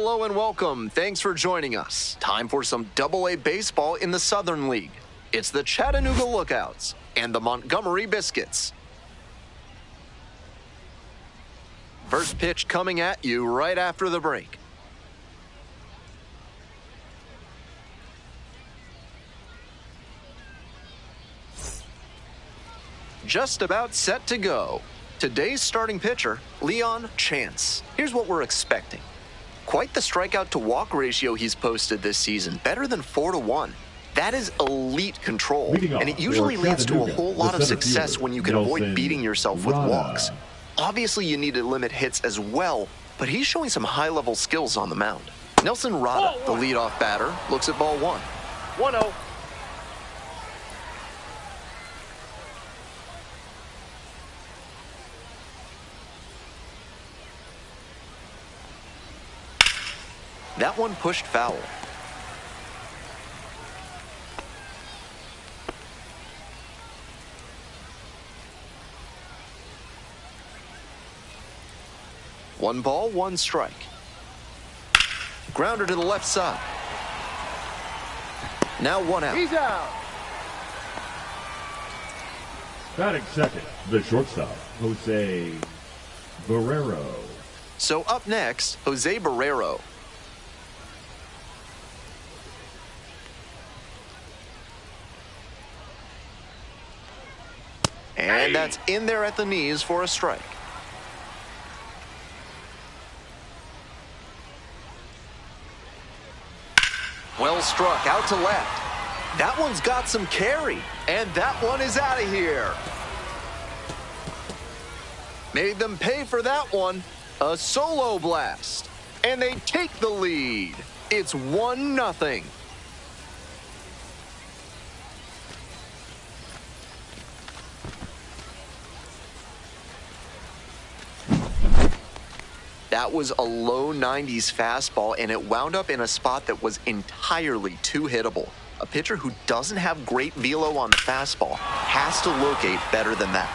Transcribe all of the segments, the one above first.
Hello and welcome. Thanks for joining us. Time for some Double-A baseball in the Southern League. It's the Chattanooga Lookouts and the Montgomery Biscuits. First pitch coming at you right after the break. Just about set to go. Today's starting pitcher, Leon Chance. Here's what we're expecting. Quite the strikeout-to-walk ratio he's posted this season, better than 4-1. That is elite control, and it usually leads to a whole lot of success when you can avoid beating yourself with walks. Obviously, you need to limit hits as well, but he's showing some high-level skills on the mound. Nelson Rada, the leadoff batter, looks at ball one. 1-0. That one pushed foul. One ball, one strike. Grounder to the left side. Now one out. He's out. Batting second, the shortstop, Jose Barrero. So up next, Jose Barrero. And that's in there at the knees for a strike. Well struck, out to left. That one's got some carry, and that one is out of here. Made them pay for that one. A solo blast. And they take the lead. It's 1-0. That was a low 90s fastball, and it wound up in a spot that was entirely too hittable. A pitcher who doesn't have great velo on the fastball has to locate better than that.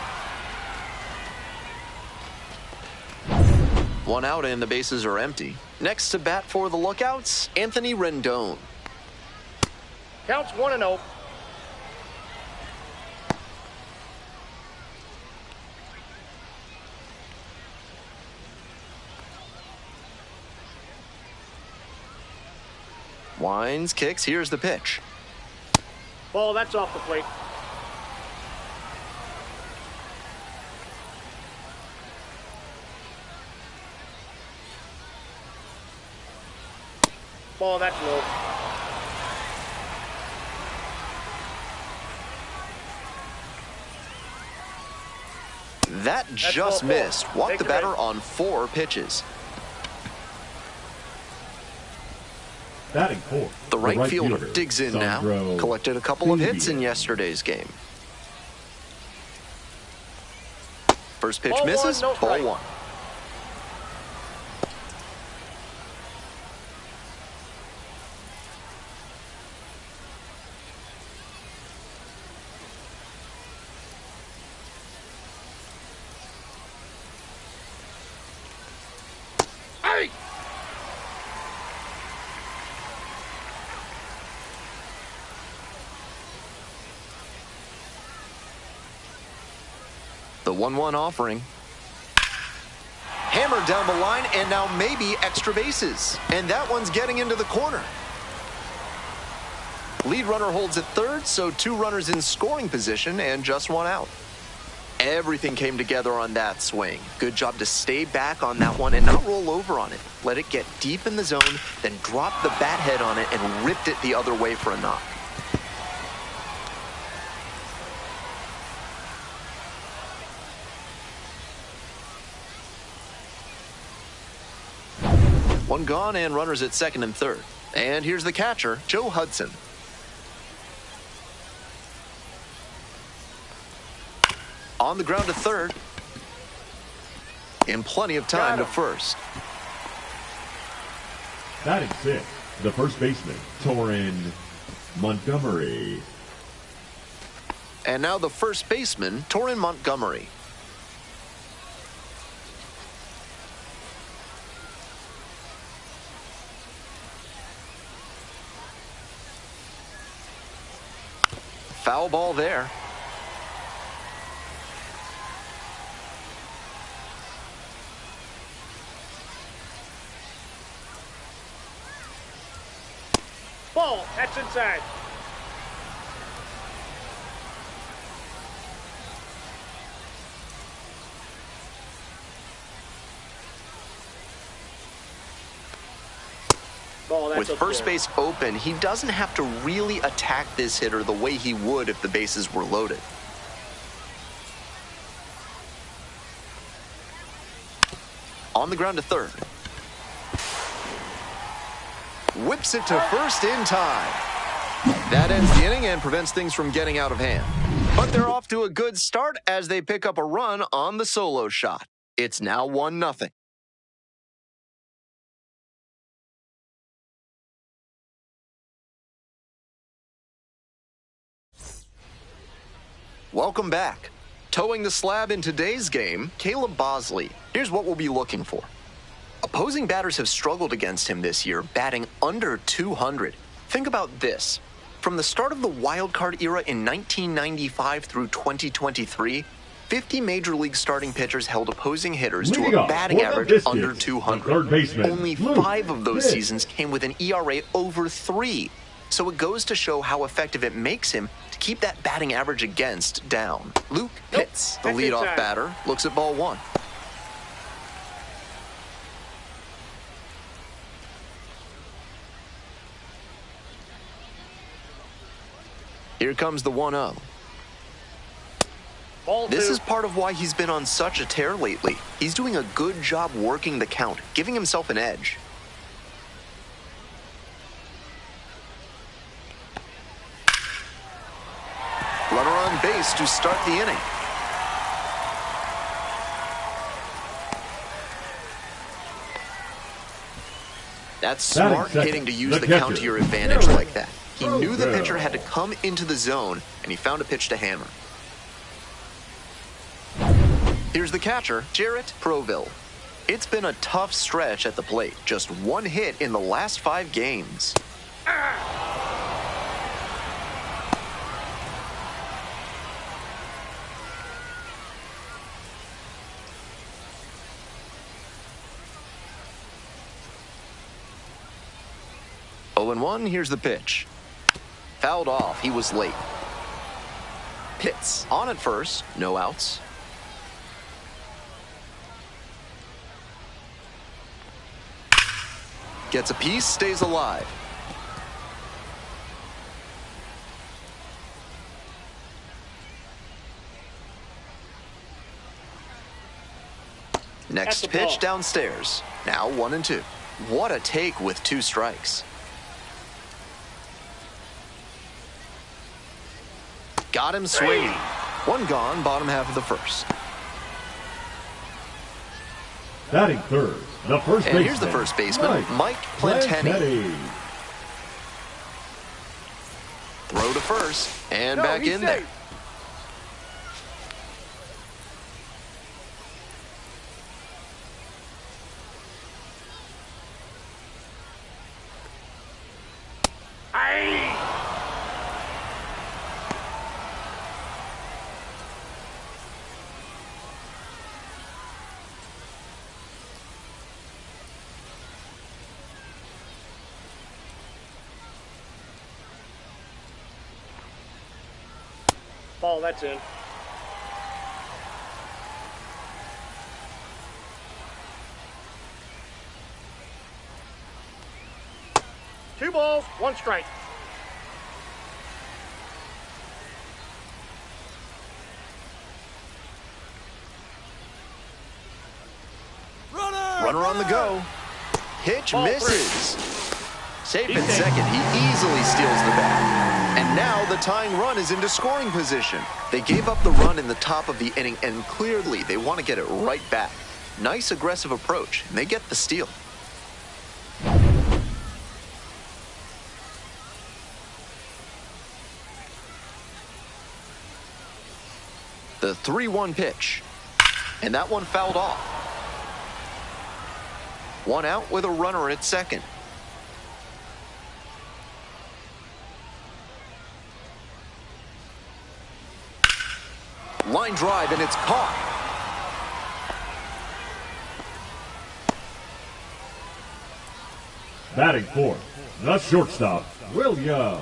One out and the bases are empty. Next to bat for the Lookouts, Anthony Rendon. Counts 1-0. Winds, kicks, here's the pitch. Ball, that's off the plate. Ball, that's low. That just missed. Walked the batter on 4 pitches. Batting fourth, The right fielder digs in now. Collected a couple of hits in yesterday's game. First pitch misses, ball one. Hey! The 1-1 offering. Hammered down the line, and now maybe extra bases. And that one's getting into the corner. Lead runner holds at third, so 2 runners in scoring position and just 1 out. Everything came together on that swing. Good job to stay back on that one and not roll over on it. Let it get deep in the zone, then drop the bat head on it and ripped it the other way for a knock. One gone and runners at second and third. And here's the catcher, Joe Hudson. On the ground to third. And plenty of time to first. Batting sixth, the first baseman, Torrin Montgomery. And now the first baseman, Torrin Montgomery. foul ball there. Ball, that's inside. Ball, that's With first base open, he doesn't have to really attack this hitter the way he would if the bases were loaded. On the ground to third. Whips it to first in time. That ends the inning and prevents things from getting out of hand. But they're off to a good start as they pick up a run on the solo shot. It's now 1-0. Welcome back. Towing the slab in today's game, Caleb Bosley. Here's what we'll be looking for. Opposing batters have struggled against him this year, batting under 200. Think about this. From the start of the wild card era in 1995 through 2023, 50 Major League starting pitchers held opposing hitters to a batting average under 200. Only 5 of those seasons came with an ERA over 3. So it goes to show how effective it makes him to keep that batting average against down. Luke Pitts, the leadoff batter, looks at ball 1. Here comes the 1-0. This is part of why he's been on such a tear lately. He's doing a good job working the count, giving himself an edge. Runner on base to start the inning. That's smart hitting to use the count to your advantage like that. He knew the pitcher had to come into the zone, and he found a pitch to hammer. Here's the catcher, Jarrett Proville. It's been a tough stretch at the plate. Just 1 hit in the last 5 games. 0-1, here's the pitch. Fouled off, he was late. Pitts on at first, no outs. Gets a piece, stays alive. Next pitch downstairs. Now 1-2. What a take with 2 strikes. Got him swinging. 1 gone, bottom half of the first. Batting third, the first baseman. And here's the first baseman, Mike Plantenny. Throw to first, and back in there. Ball, that's in. Two balls, 1 strike. Runner on the go. Pitch misses. Safe at second. He easily steals the bag. And now the tying run is into scoring position. They gave up the run in the top of the inning, and clearly they want to get it right back. Nice aggressive approach, and they get the steal. The 3-1 pitch. And that one fouled off. 1 out with a runner at second. Line drive, and it's caught. Batting fourth, the shortstop, William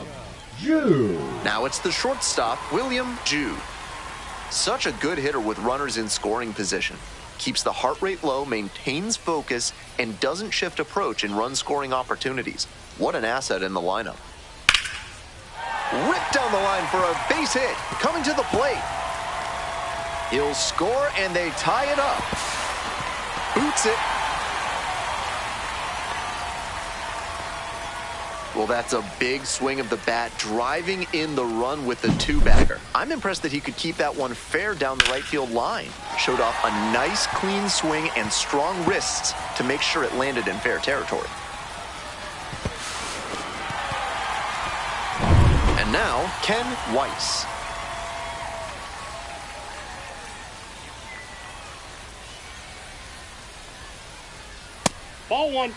Jude. Now it's the shortstop, William Jude. Such a good hitter with runners in scoring position. Keeps the heart rate low, maintains focus, and doesn't shift approach in run-scoring opportunities. What an asset in the lineup. Ripped down the line for a base hit. Coming to the plate. He'll score, and they tie it up. Boots it. Well, that's a big swing of the bat, driving in the run with the two-bagger. I'm impressed that he could keep that one fair down the right field line. Showed off a nice, clean swing and strong wrists to make sure it landed in fair territory. And now, Ken Weiss. Ball one.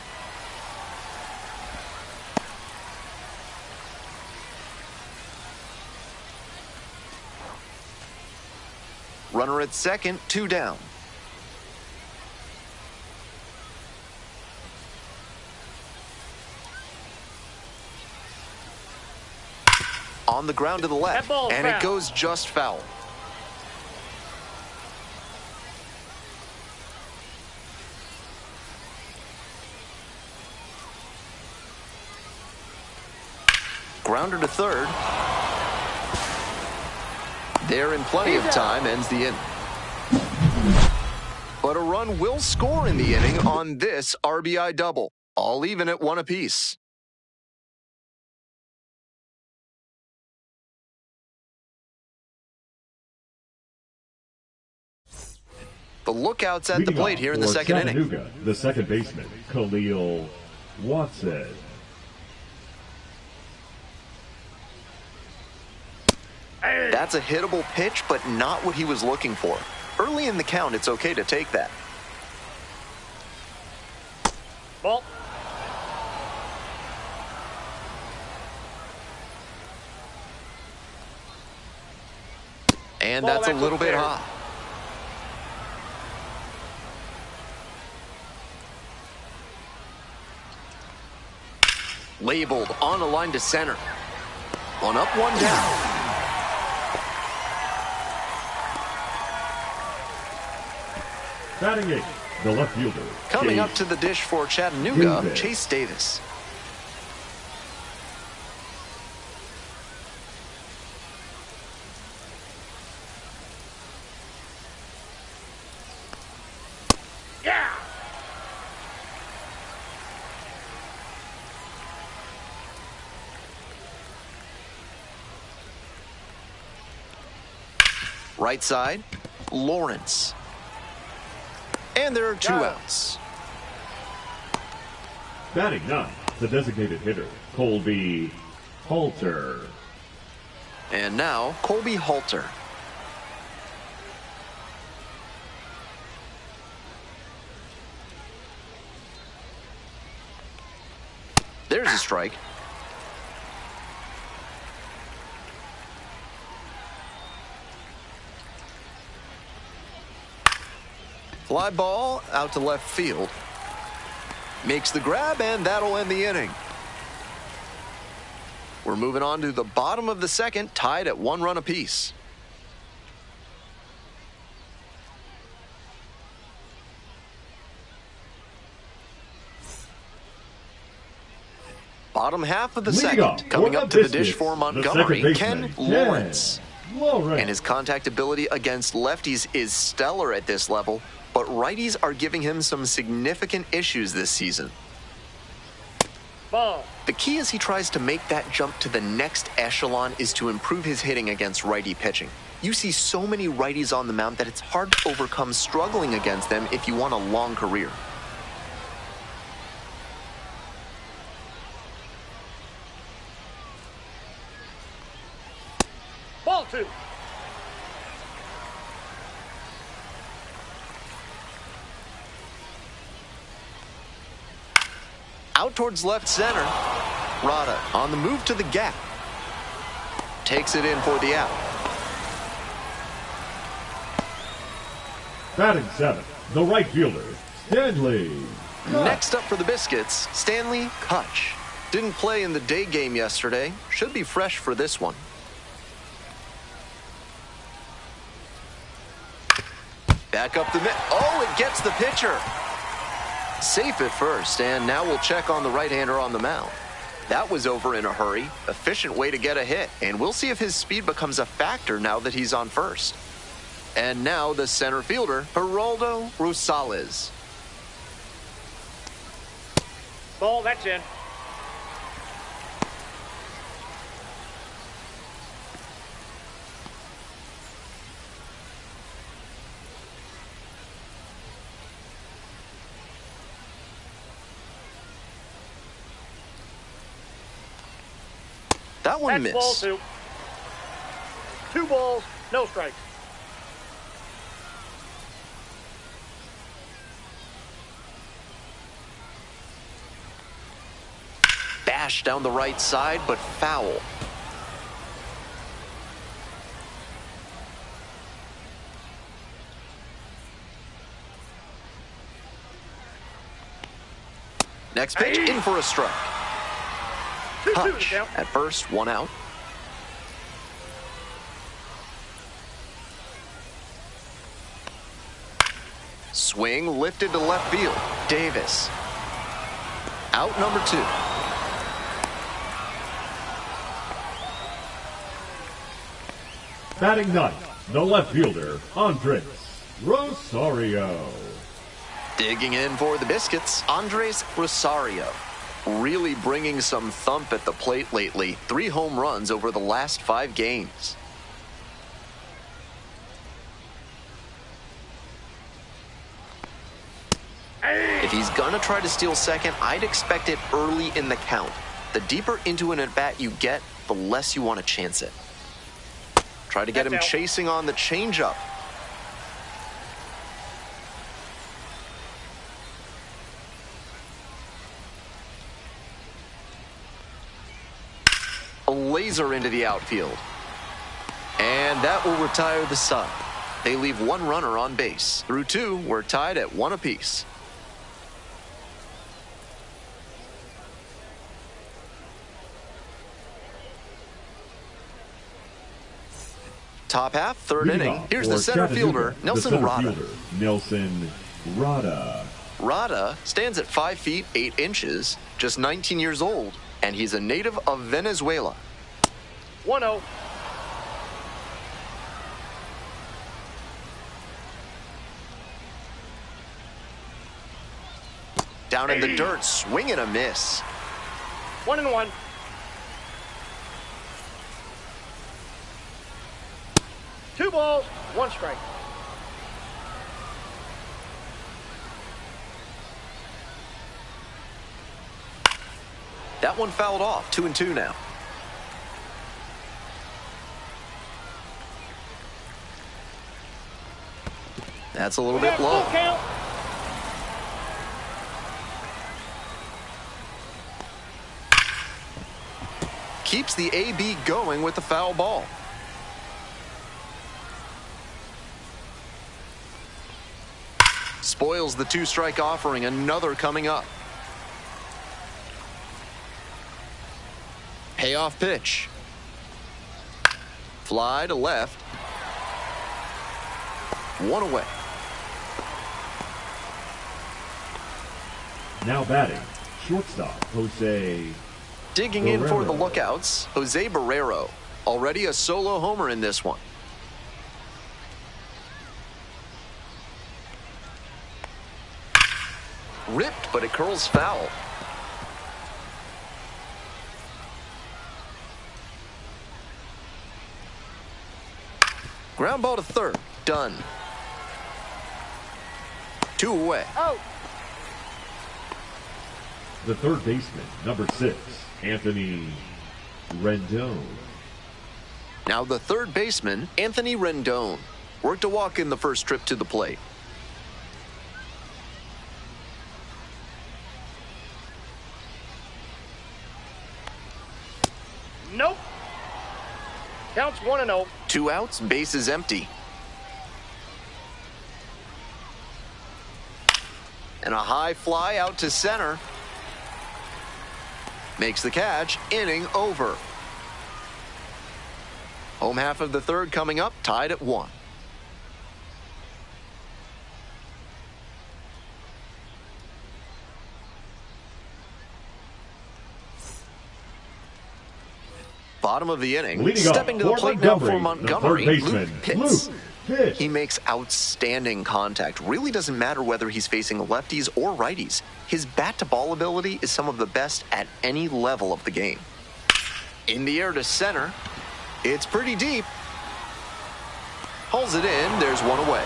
Runner at second, 2 down. On the ground to the left, and it goes just foul. Grounder to third. There in plenty of time, ends the inning. But a run will score in the inning on this RBI double. All even at 1 apiece. The lookouts at the plate here in the second inning. The second baseman, Khalil Watson. That's a hittable pitch, but not what he was looking for. Early in the count, it's okay to take that. Ball. And that's a little bit high. Labeled on a line to center. 1 up, 1 down. Batting 8, the left fielder. Coming up to the dish for Chattanooga, Chase Davis. Yeah. Right side, Lawrence. And there are 2 outs. Batting 9, the designated hitter, Colby Halter. And now, Colby Halter. There's a strike. Fly ball out to left field. Makes the grab, and that'll end the inning. We're moving on to the bottom of the second, tied at 1 run apiece. Bottom half of the second, coming up to the dish for Montgomery, Ken Lawrence. And his contact ability against lefties is stellar at this level, but righties are giving him some significant issues this season. Ball. The key as he tries to make that jump to the next echelon is to improve his hitting against righty pitching. You see so many righties on the mound that it's hard to overcome struggling against them if you want a long career. Ball 2. Out towards left center. Rada on the move to the gap. Takes it in for the out. Batting seventh, the right fielder, Stanley. Next up for the Biscuits, Stanley Kutch. Didn't play in the day game yesterday. Should be fresh for this one. Back up the oh, it gets the pitcher. Safe at first, and now we'll check on the right-hander on the mound. That was over in a hurry. Efficient way to get a hit, and we'll see if his speed becomes a factor now that he's on first. And now the center fielder, Geraldo Rosales. Ball, that's in. That one That's missed. ball 2. 2 balls, no strikes. Bash down the right side, but foul. Next pitch, in for a strike. 2-2 to Touch count. at first, 1 out. Swing lifted to left field. Davis. Out number 2. Batting ninth, the left fielder, Andres Rosario. Digging in for the Biscuits, Andres Rosario. Really bringing some thump at the plate lately. 3 home runs over the last 5 games. If he's gonna try to steal second, I'd expect it early in the count. The deeper into an at-bat you get, the less you want to chance it. Try to get him chasing on the changeup. A laser into the outfield. And that will retire the side. They leave 1 runner on base. Through 2, we're tied at 1 apiece. Top half, 3rd inning. Here's the center fielder, Nelson Rada. Nelson Rada. Rada stands at 5 feet 8 inches, just 19 years old, and he's a native of Venezuela. 1-0. Down in the dirt, swing and a miss. 1-1. Two balls, 1 strike. That one fouled off, 2-2 now. That's a little bit low. Full count. Keeps the AB going with the foul ball. Spoils the 2-strike offering, another coming up. Payoff pitch. Fly to left. 1 away. Now batting, shortstop, Jose. Digging in for the Barrero. lookouts, Jose Barrero. Already a solo homer in this one. Ripped, but it curls foul. Ground ball to third. Done. 2 away. Out. The third baseman, number 6, Anthony Rendon. Now the third baseman, Anthony Rendon. Worked a walk in the first trip to the plate. Nope. Counts 1-0. 2 outs, base is empty. And a high fly out to center. Makes the catch. Inning over. Home half of the third coming up, tied at 1. Bottom of the inning. Leading Stepping to the plate now for Montgomery, Luke Pitts. Pitts. He makes outstanding contact. Really doesn't matter whether he's facing lefties or righties. His bat-to-ball ability is some of the best at any level of the game. In the air to center. It's pretty deep. Hauls it in. There's one away.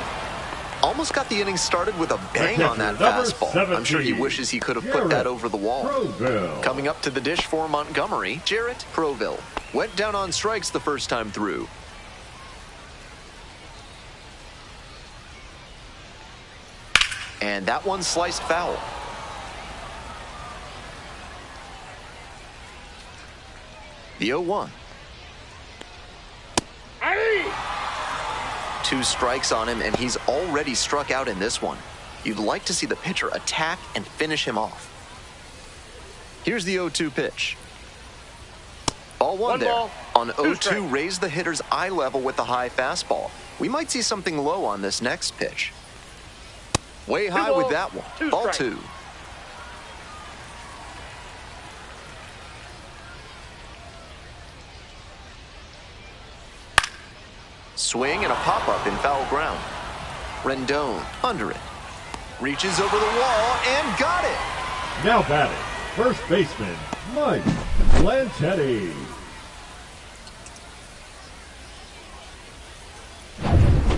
Almost got the inning started with a bang on that fastball. I'm sure he wishes he could have put that over the wall. Proville. Coming up to the dish for Montgomery, Jarrett Proville. Went down on strikes the first time through. And that one sliced foul. The 0-1. Two strikes on him, and he's already struck out in this one. You'd like to see the pitcher attack and finish him off. Here's the 0-2 pitch. Ball one there. Ball, on 0-2, strikes. raise the hitter's eye level with the high fastball. We might see something low on this next pitch. Way high with that one. Ball strikes. 2. Swing and a pop-up in foul ground. Rendon under it. Reaches over the wall and got it. Now batting, first baseman, Mike Plantetti.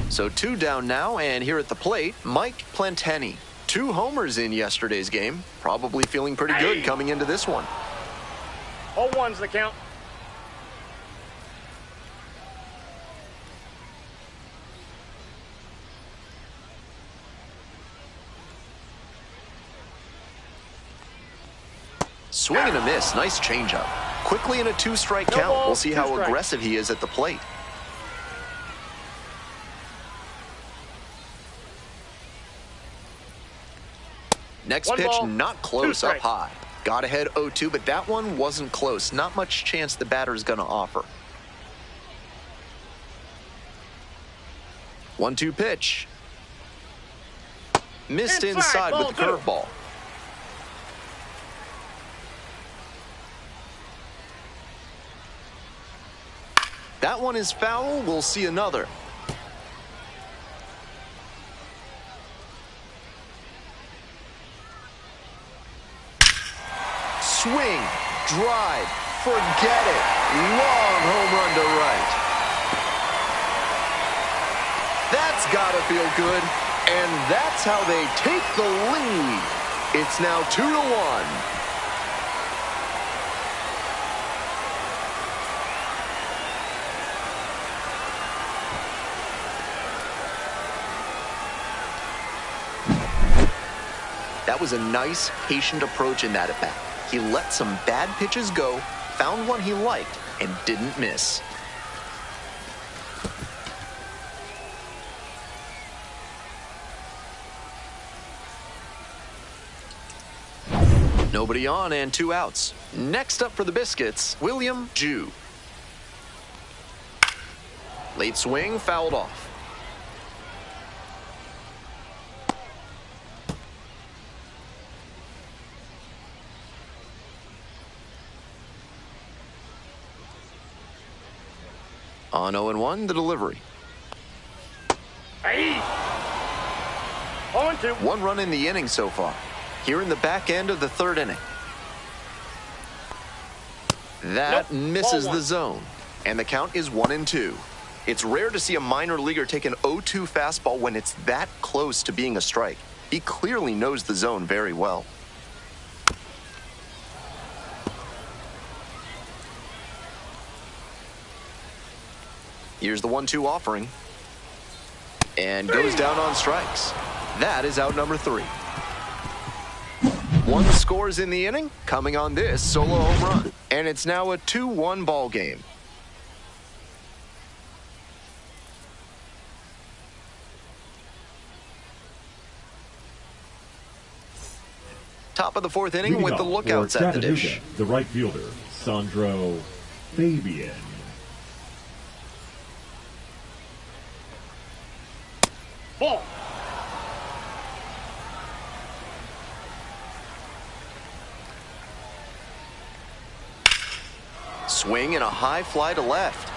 So 2 down now, and here at the plate, Mike Plantetti. 2 homers in yesterday's game. Probably feeling pretty good coming into this one. 0-1's the count. Swing and a miss. Nice changeup. Quickly in a 2-strike No count. ball, We'll see 2 how strikes. aggressive he is at the plate. Next 1 pitch, ball, not 2 close, up strikes. high. Got ahead 0-2, but that one wasn't close. Not much chance the batter's going to offer. 1-2 pitch. Missed inside ball with the 2. curveball. That one is foul. We'll see another. Swing, drive, forget it. Long home run to right. That's gotta feel good. And that's how they take the lead. It's now 2-1. That was a nice, patient approach in that at-bat. He let some bad pitches go, found one he liked, and didn't miss. Nobody on and 2 outs. Next up for the Biscuits, William Jew. Late swing, fouled off. On 0-1, the delivery. 0-2. 1 run in the inning so far. Here in the back end of the 3rd inning. That Nope. misses Ball the 1. zone. And the count is 1-2. It's rare to see a minor leaguer take an 0-2 fastball when it's that close to being a strike. He clearly knows the zone very well. Here's the 1-2 offering. And goes down on strikes. That is out number 3. 1 scores in the inning, coming on this solo home run. And it's now a 2-1 ball game. Top of the fourth inning Leading with the off lookouts for at the dish. Chattanooga, the right fielder, Sandro Fabian. Ball. Swing and a high fly to left.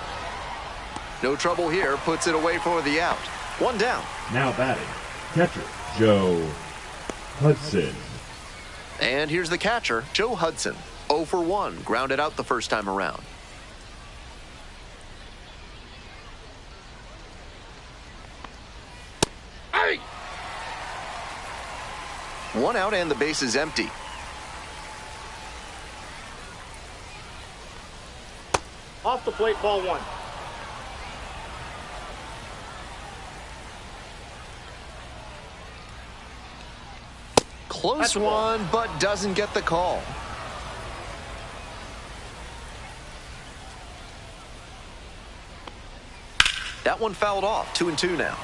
No trouble here, puts it away for the out. One down. Now batting, catcher, Joe Hudson. And here's the catcher, Joe Hudson. 0 for 1, grounded out the first time around. Hey! One out and the base is empty. Off the plate, ball one. Close That's a ball. one, but doesn't get the call. That one fouled off. 2-2 now.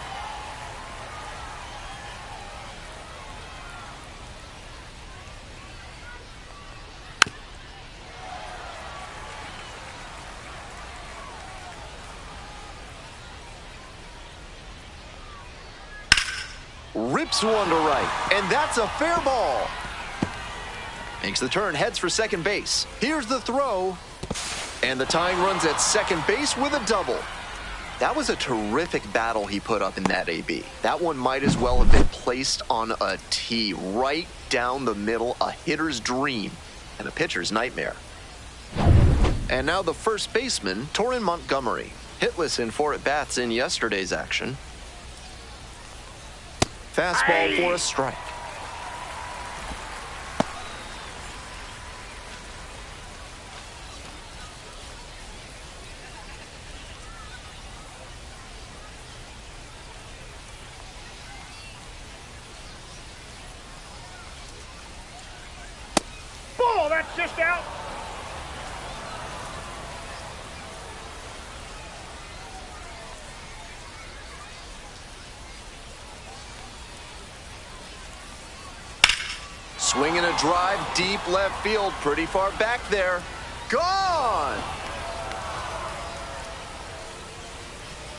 Rips one to right, and that's a fair ball. Makes the turn, heads for second base. Here's the throw, and the tying runs at second base with a double. That was a terrific battle he put up in that AB. That one might as well have been placed on a tee, right down the middle, a hitter's dream and a pitcher's nightmare. And now the first baseman, Torrin Montgomery, hitless in 4 at-bats in yesterday's action. Fastball for a strike. Ball, that's just out. Swinging a drive deep left field, pretty far back there. Gone!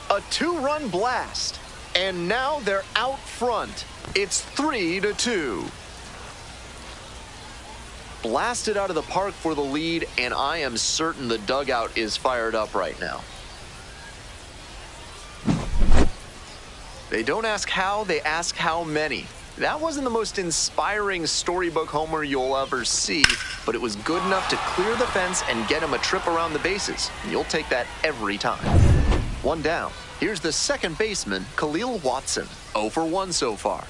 A 2-run blast, and now they're out front. It's 3-2. Blasted out of the park for the lead, and I am certain the dugout is fired up right now. They don't ask how, they ask how many. That wasn't the most inspiring storybook homer you'll ever see, but it was good enough to clear the fence and get him a trip around the bases. And you'll take that every time. One down. Here's the second baseman, Khalil Watson. 0 for 1 so far.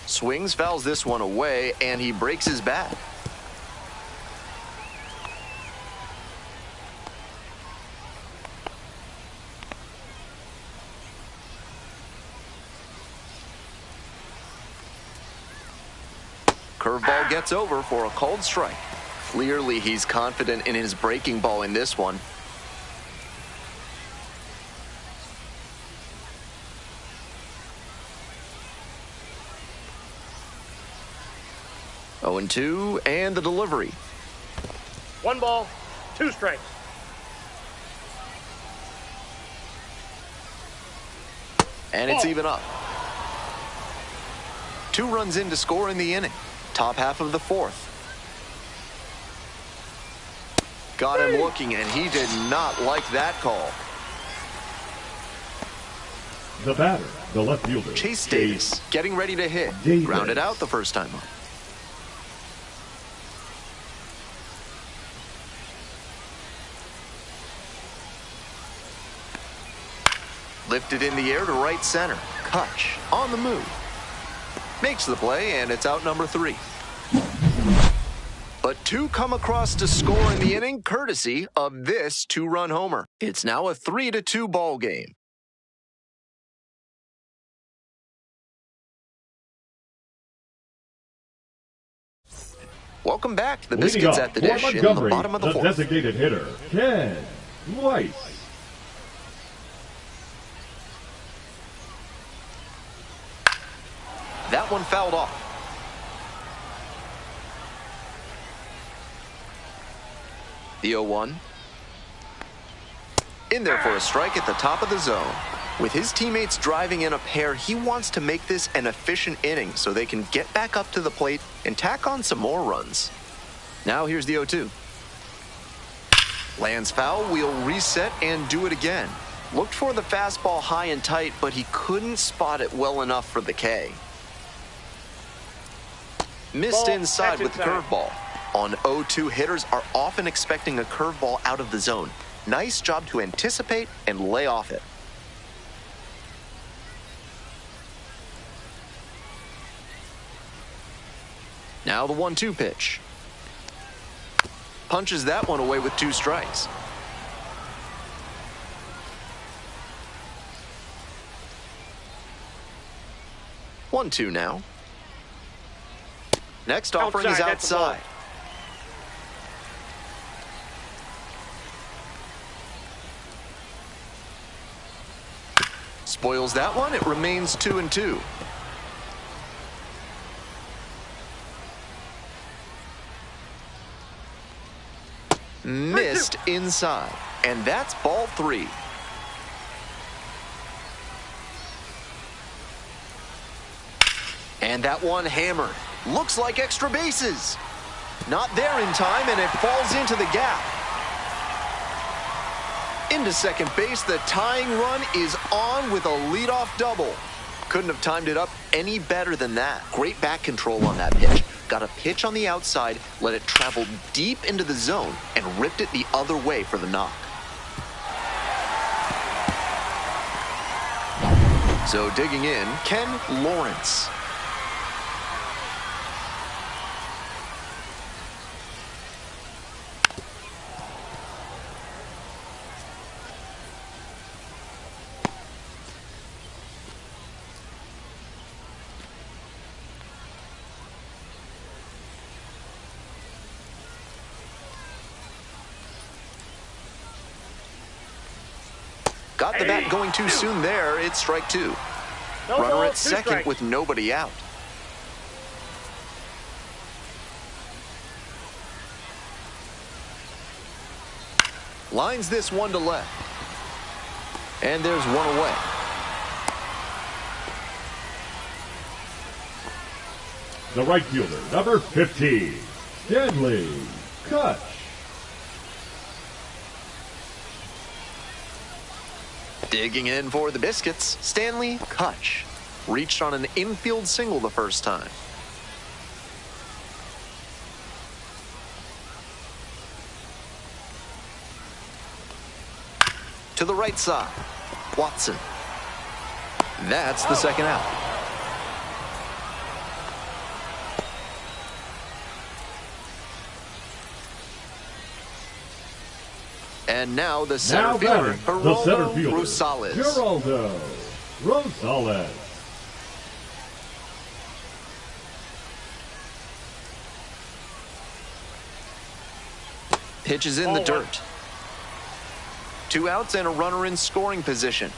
Swings, fouls this one away, and he breaks his bat. Curveball gets over for a called strike. Clearly, he's confident in his breaking ball in this one. Oh, 0-2, and the delivery. 1 ball, 2 strikes. And it's even up. 2 runs in to score in the inning. Top half of the 4th. Got him looking, and he did not like that call. The batter, the left fielder, Chase Davis getting ready to hit. Davis. Grounded out the first time up. Lifted in the air to right center. Kutch on the move. Makes the play, and it's out number 3. But 2 come across to score in the inning, courtesy of this 2-run homer. It's now a 3-2 ball game. Welcome back to the Biscuits at the dish in the bottom of the 4th. Designated hitter, Ken Weiss. That one fouled off. The 0-1. In there for a strike at the top of the zone. With his teammates driving in a pair, he wants to make this an efficient inning so they can get back up to the plate and tack on some more runs. Now here's the 0-2. Lands foul, we'll reset and do it again. Looked for the fastball high and tight, but he couldn't spot it well enough for the K. Missed inside with the curveball. On 0-2, hitters are often expecting a curveball out of the zone. Nice job to anticipate and lay off it. Now the 1-2 pitch. Punches that one away with 2 strikes. One, 2 now. Next offering is outside. Spoils that one. It remains 2-2. Missed inside, and that's ball 3. And that one hammered. Looks like extra bases. Not there in time, and it falls into the gap. Into second base, the tying run is on with a leadoff double. Couldn't have timed it up any better than that. Great back control on that pitch. Got a pitch on the outside, let it travel deep into the zone, and ripped it the other way for the knock. So digging in, Ken Lawrence. Got the bat going too soon there. It's strike 2. Runner at second with nobody out. Lines this one to left. And there's one away. The right fielder, number 15, Stanley Kutch. Digging in for the Biscuits, Stanley Kutch. Reached on an infield single the first time. To the right side, Watson. That's the second out. And now the center fielder, Geraldo Rosales. Geraldo Rosales. Pitches in the dirt. 2 outs and a runner in scoring position.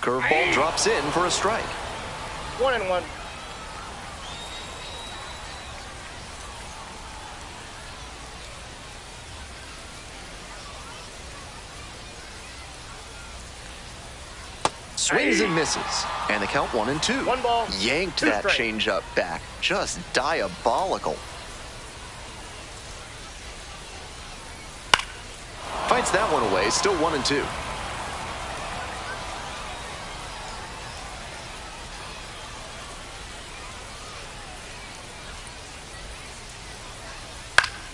Curveball drops in for a strike. 1-1. Swings and misses, and the count 1-2. 1 ball. Yanked that changeup back, just diabolical. Fights that one away, still 1-2.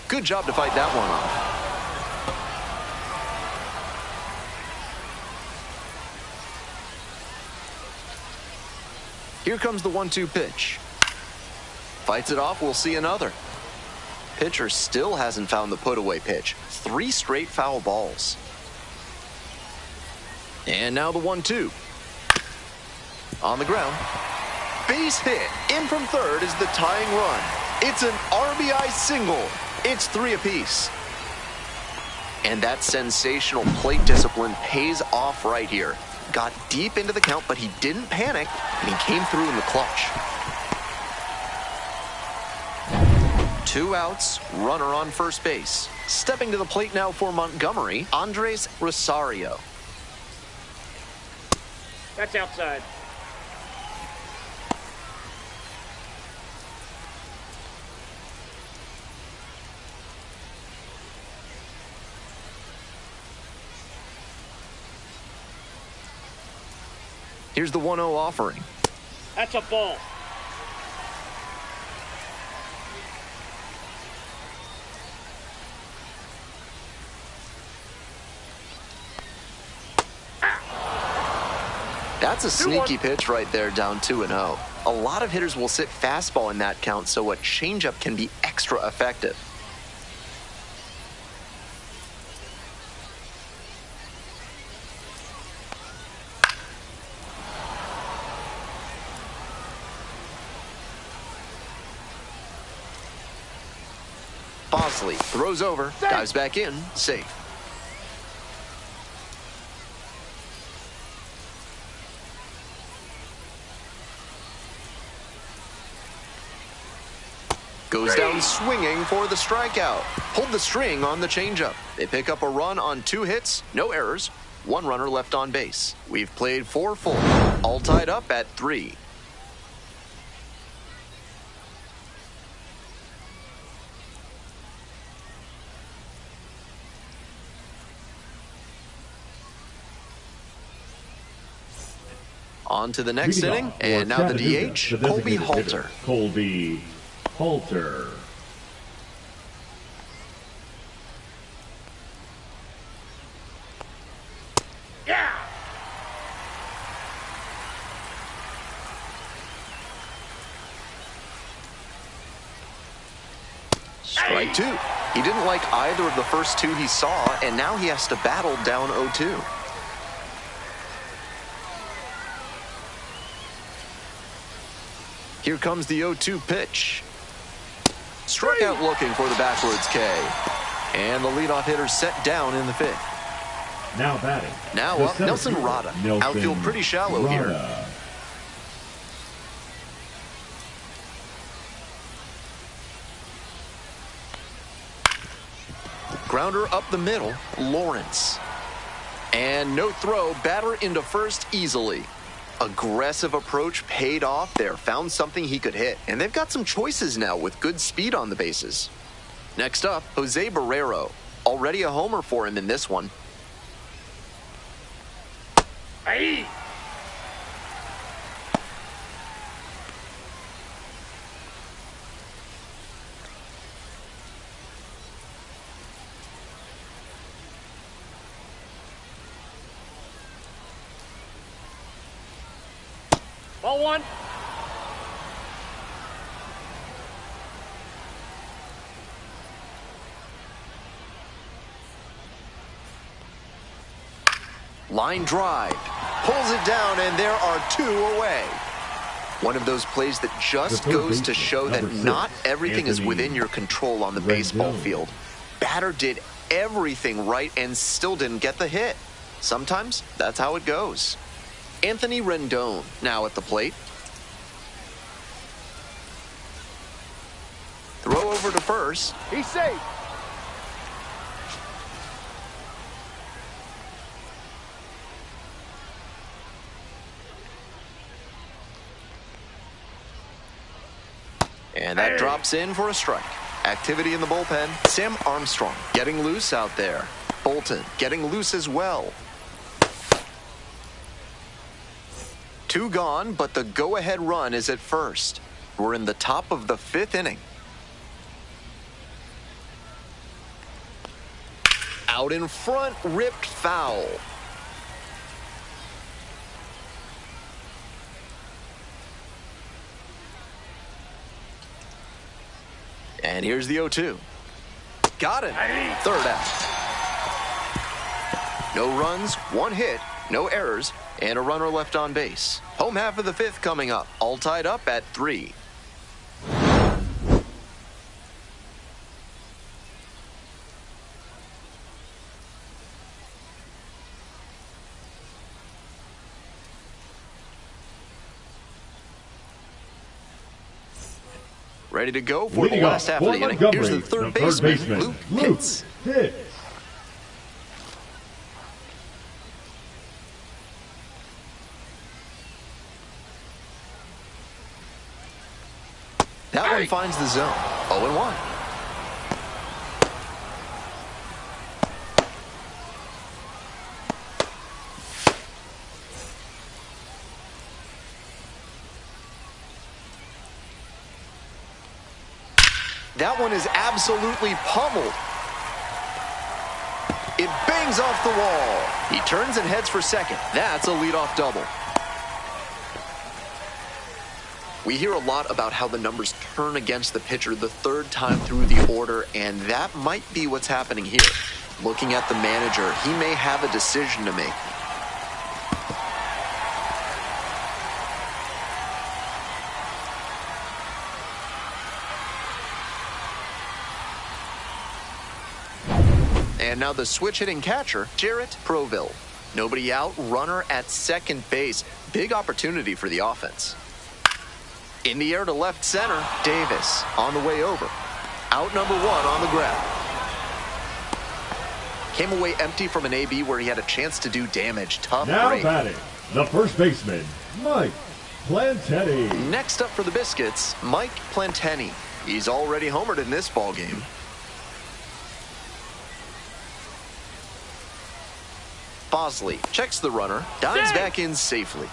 Good job to fight that one off. Here comes the 1-2 pitch. Fights it off, we'll see another. Pitcher still hasn't found the put-away pitch. 3 straight foul balls. And now the 1-2. On the ground. Base hit. In from third is the tying run. It's an RBI single. It's 3 apiece. And that sensational plate discipline pays off right here. Got deep into the count, but he didn't panic, and he came through in the clutch. 2 outs, runner on first base. Stepping to the plate now for Montgomery, Andres Rosario. That's outside. Here's the 1-0 offering. That's a ball. That's a sneaky pitch right there, down 2-0. A lot of hitters will sit fastball in that count, so a changeup can be extra effective. Bosley throws over, dives back in, safe. Goes down swinging for the strikeout. Pulled the string on the changeup. They pick up a run on 2 hits, no errors, 1 runner left on base. We've played 4 full, all tied up at 3. On to the next inning, and now the DH, Colby Halter. Colby Halter. Yeah! Strike 2. He didn't like either of the first 2 he saw, and now he has to battle down 0-2. Here comes the 0-2 pitch. Strikeout looking for the backwards K. And the leadoff hitter set down in the 5th. Now batting. Now up, Nelson Rada. Outfield pretty shallow here. Grounder up the middle, Lawrence. And no throw, batter into first easily. Aggressive approach paid off there, found something he could hit. And they've got some choices now with good speed on the bases. Next up, Jose Barrero. Already a homer for him in this one. Aye. Ball 1. Line drive. Pulls it down, and there are 2 away. One of those plays that just goes to show that not everything is within your control on the baseball field. Batter did everything right and still didn't get the hit. Sometimes that's how it goes. Anthony Rendon now at the plate. Throw over to first. He's safe. And that drops in for a strike. Activity in the bullpen. Sam Armstrong getting loose out there. Bolton getting loose as well. 2 gone, but the go-ahead run is at first. We're in the top of the 5th inning. Out in front, ripped foul. And here's the 0-2. Got it. 3rd out. No runs, 1 hit, no errors, and a runner left on base. Home half of the 5th coming up, all tied up at 3. Ready to go for Leading the off last half for of the inning. Montgomery, Here's the third the third baseman, Luke Pitts. Pitts. That one finds the zone. 0-1. That one is absolutely pummeled. It bangs off the wall. He turns and heads for second. That's a leadoff double. We hear a lot about how the numbers turn against the pitcher the third time through the order, and that might be what's happening here. Looking at the manager, he may have a decision to make. And now the switch-hitting catcher, Jarrett Proville. Nobody out, runner at second base. Big opportunity for the offense. In the air to left center, Davis on the way over. Out number one on the ground. Came away empty from an AB where he had a chance to do damage. Tough Now break. batting, the first baseman, Mike Plantetti. Next up for the Biscuits, Mike Plantetti. He's already homered in this ballgame. Bosley checks the runner, dives back in safely.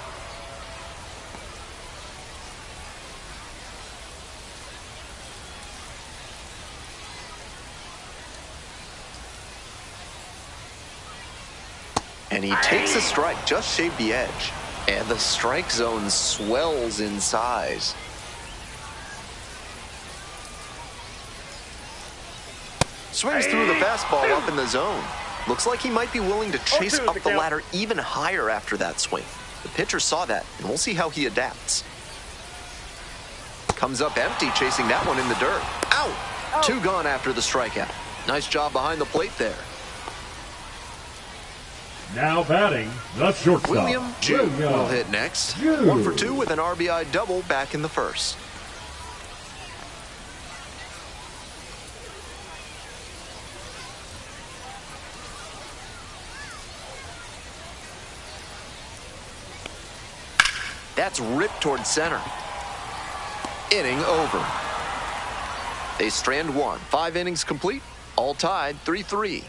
And he takes a strike, just shaved the edge. And the strike zone swells in size. Swings through the fastball up in the zone. Looks like he might be willing to chase up the ladder even higher after that swing. The pitcher saw that, and we'll see how he adapts. Comes up empty, chasing that one in the dirt. Out! Two gone after the strikeout. Nice job behind the plate there. Now batting, the shortstop, William June will hit next. June. 1 for 2 with an RBI double back in the first. That's ripped toward center. Inning over. They strand one. 5 innings complete. All tied 3-3.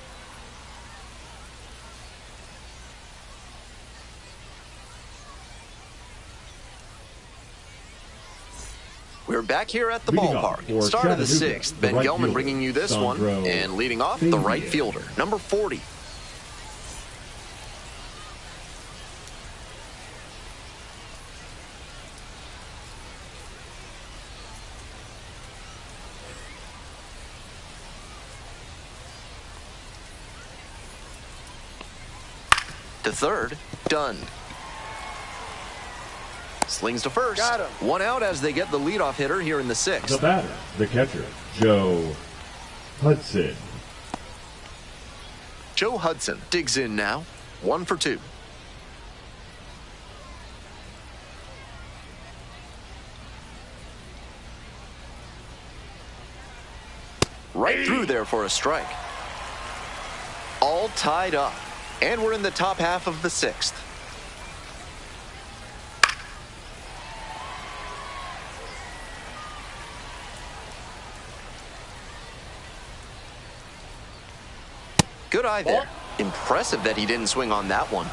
We're back here at the ballpark. Start of the 6th. Ben Gelman bringing you this one. And leading off, the right fielder, number 40. To third, Dunn. Slings to first. Got him. 1 out as they get the leadoff hitter here in the 6th. The batter, the catcher, Joe Hudson. Joe Hudson digs in now. 1 for 2. Right through there for a strike. All tied up. And we're in the top half of the 6th. Good eye there. Impressive that he didn't swing on that one.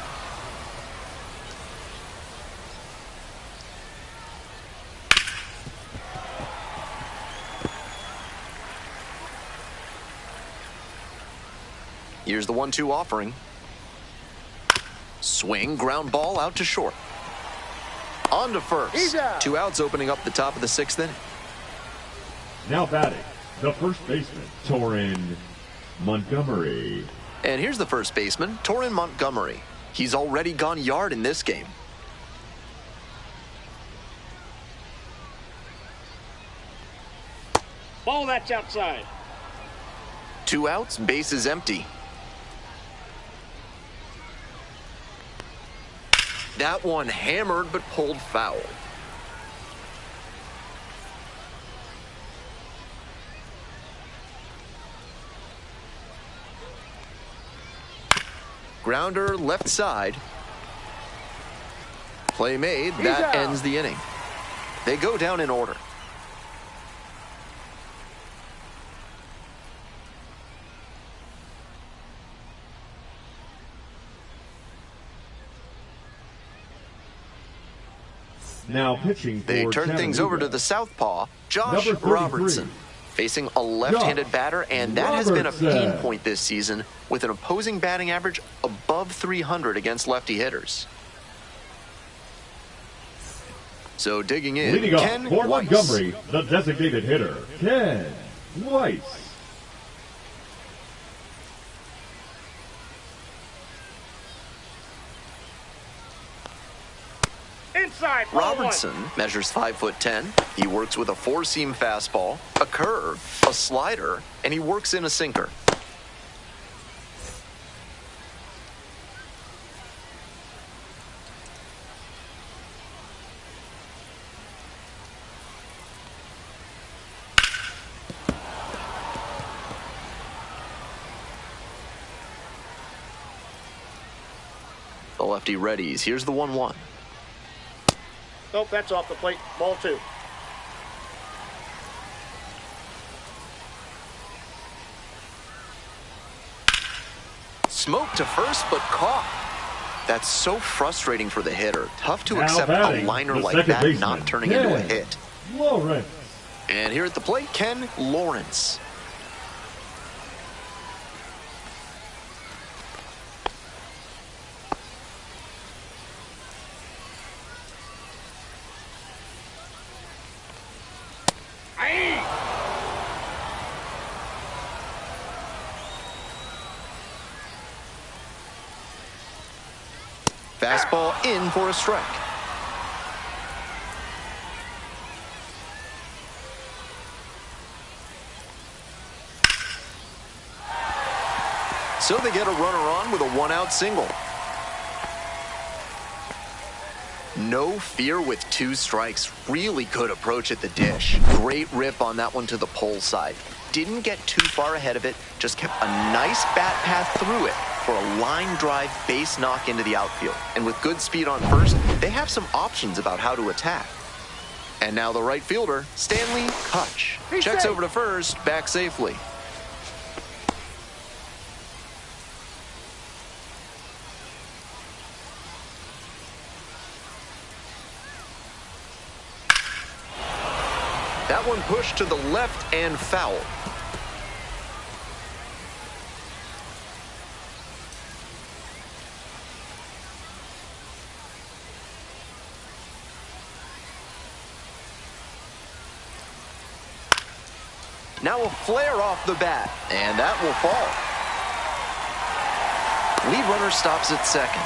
Here's the 1-2 offering. Swing, ground ball out to short. On to first. 2 outs opening up the top of the 6th inning. Now batting, the first baseman, Torrin Montgomery. And here's the first baseman, Torrin Montgomery. He's already gone yard in this game. Ball, that's outside. 2 outs, base is empty. That one hammered but pulled foul. Grounder left side. Play made. He's That out. ends the inning. They go down in order. Now pitching for They turn things over to the southpaw, Josh Number 33. Robertson, facing a left-handed batter, and that has been a pain Robertson. point this season with an opposing batting average above 300 against lefty hitters. So digging in, Leading off Ken for Weiss. Montgomery, the designated hitter, Ken Weiss. Inside, ball Robertson measures 5'10". He works with a four-seam fastball, a curve, a slider, and he works in a sinker. The lefty readies. Here's the 1-1. Nope, that's off the plate. Ball 2. Smoke to first, but caught. That's so frustrating for the hitter. Tough to Now accept a batting, liner the like second that baseman, not turning into a Ken hit. Lawrence. And here at the plate, Ken Lawrence. Fastball in for a strike. So they get a runner on with a one-out single. No fear with 2 strikes. Really good approach at the dish. Great rip on that one to the pole side. Didn't get too far ahead of it, just kept a nice bat path through it for a line drive base knock into the outfield. And with good speed on first, they have some options about how to attack. And now the right fielder, Stanley Kutch, He's checks safe. over to first, back safely. That one pushed to the left and foul. Now a flare off the bat, and that will fall. Lead runner stops at second.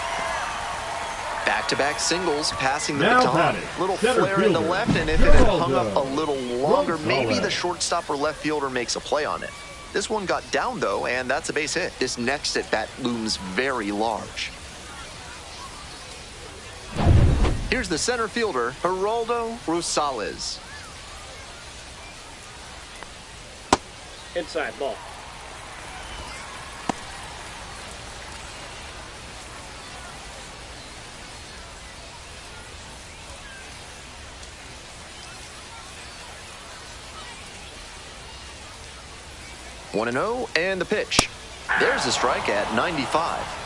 Back-to-back singles, passing the Now baton. batting, Little center flare into fielder, left, and if it had hung Geraldo up a little longer, maybe the Gonzalez. shortstop or left fielder makes a play on it. This one got down, though, and that's a base hit. This next at-bat looms very large. Here's the center fielder, Geraldo Rosales. Inside, ball. One 1-0, and the pitch. There's a strike at 95.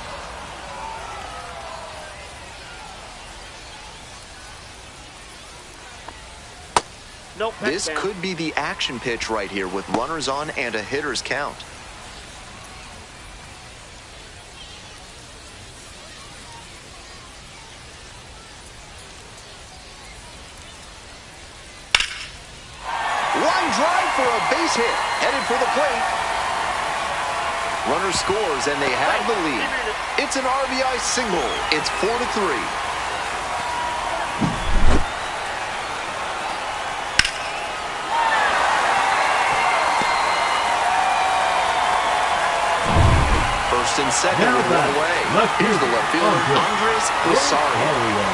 Nope, that's This down. could be the action pitch right here with runners on and a hitter's count. Line drive for a base hit, headed for the plate. Runner scores, and they have the lead. It's an RBI single. It's 4-3. First and second Now with one batting, away. left Here's the fielder, left fielder, Andres Rosario. Rosario.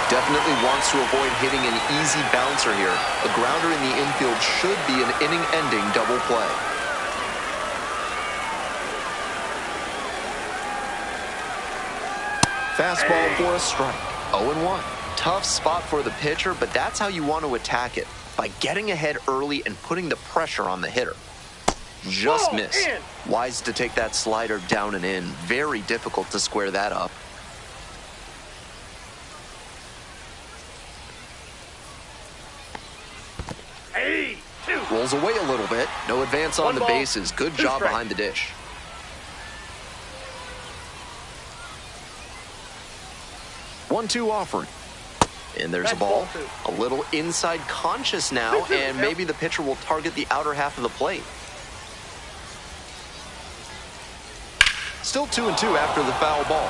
Definitely wants to avoid hitting an easy bouncer here. A grounder in the infield should be an inning-ending double play. Fastball for a strike. 0-1. Tough spot for the pitcher, but that's how you want to attack it, by getting ahead early and putting the pressure on the hitter. Just missed. Wise to take that slider down and in. Very difficult to square that up. Rolls away a little bit. No advance on the bases. Good job behind the dish. One-two offering. And there's a ball. A little inside conscious now, and maybe the pitcher will target the outer half of the plate. Still 2-2 after the foul ball.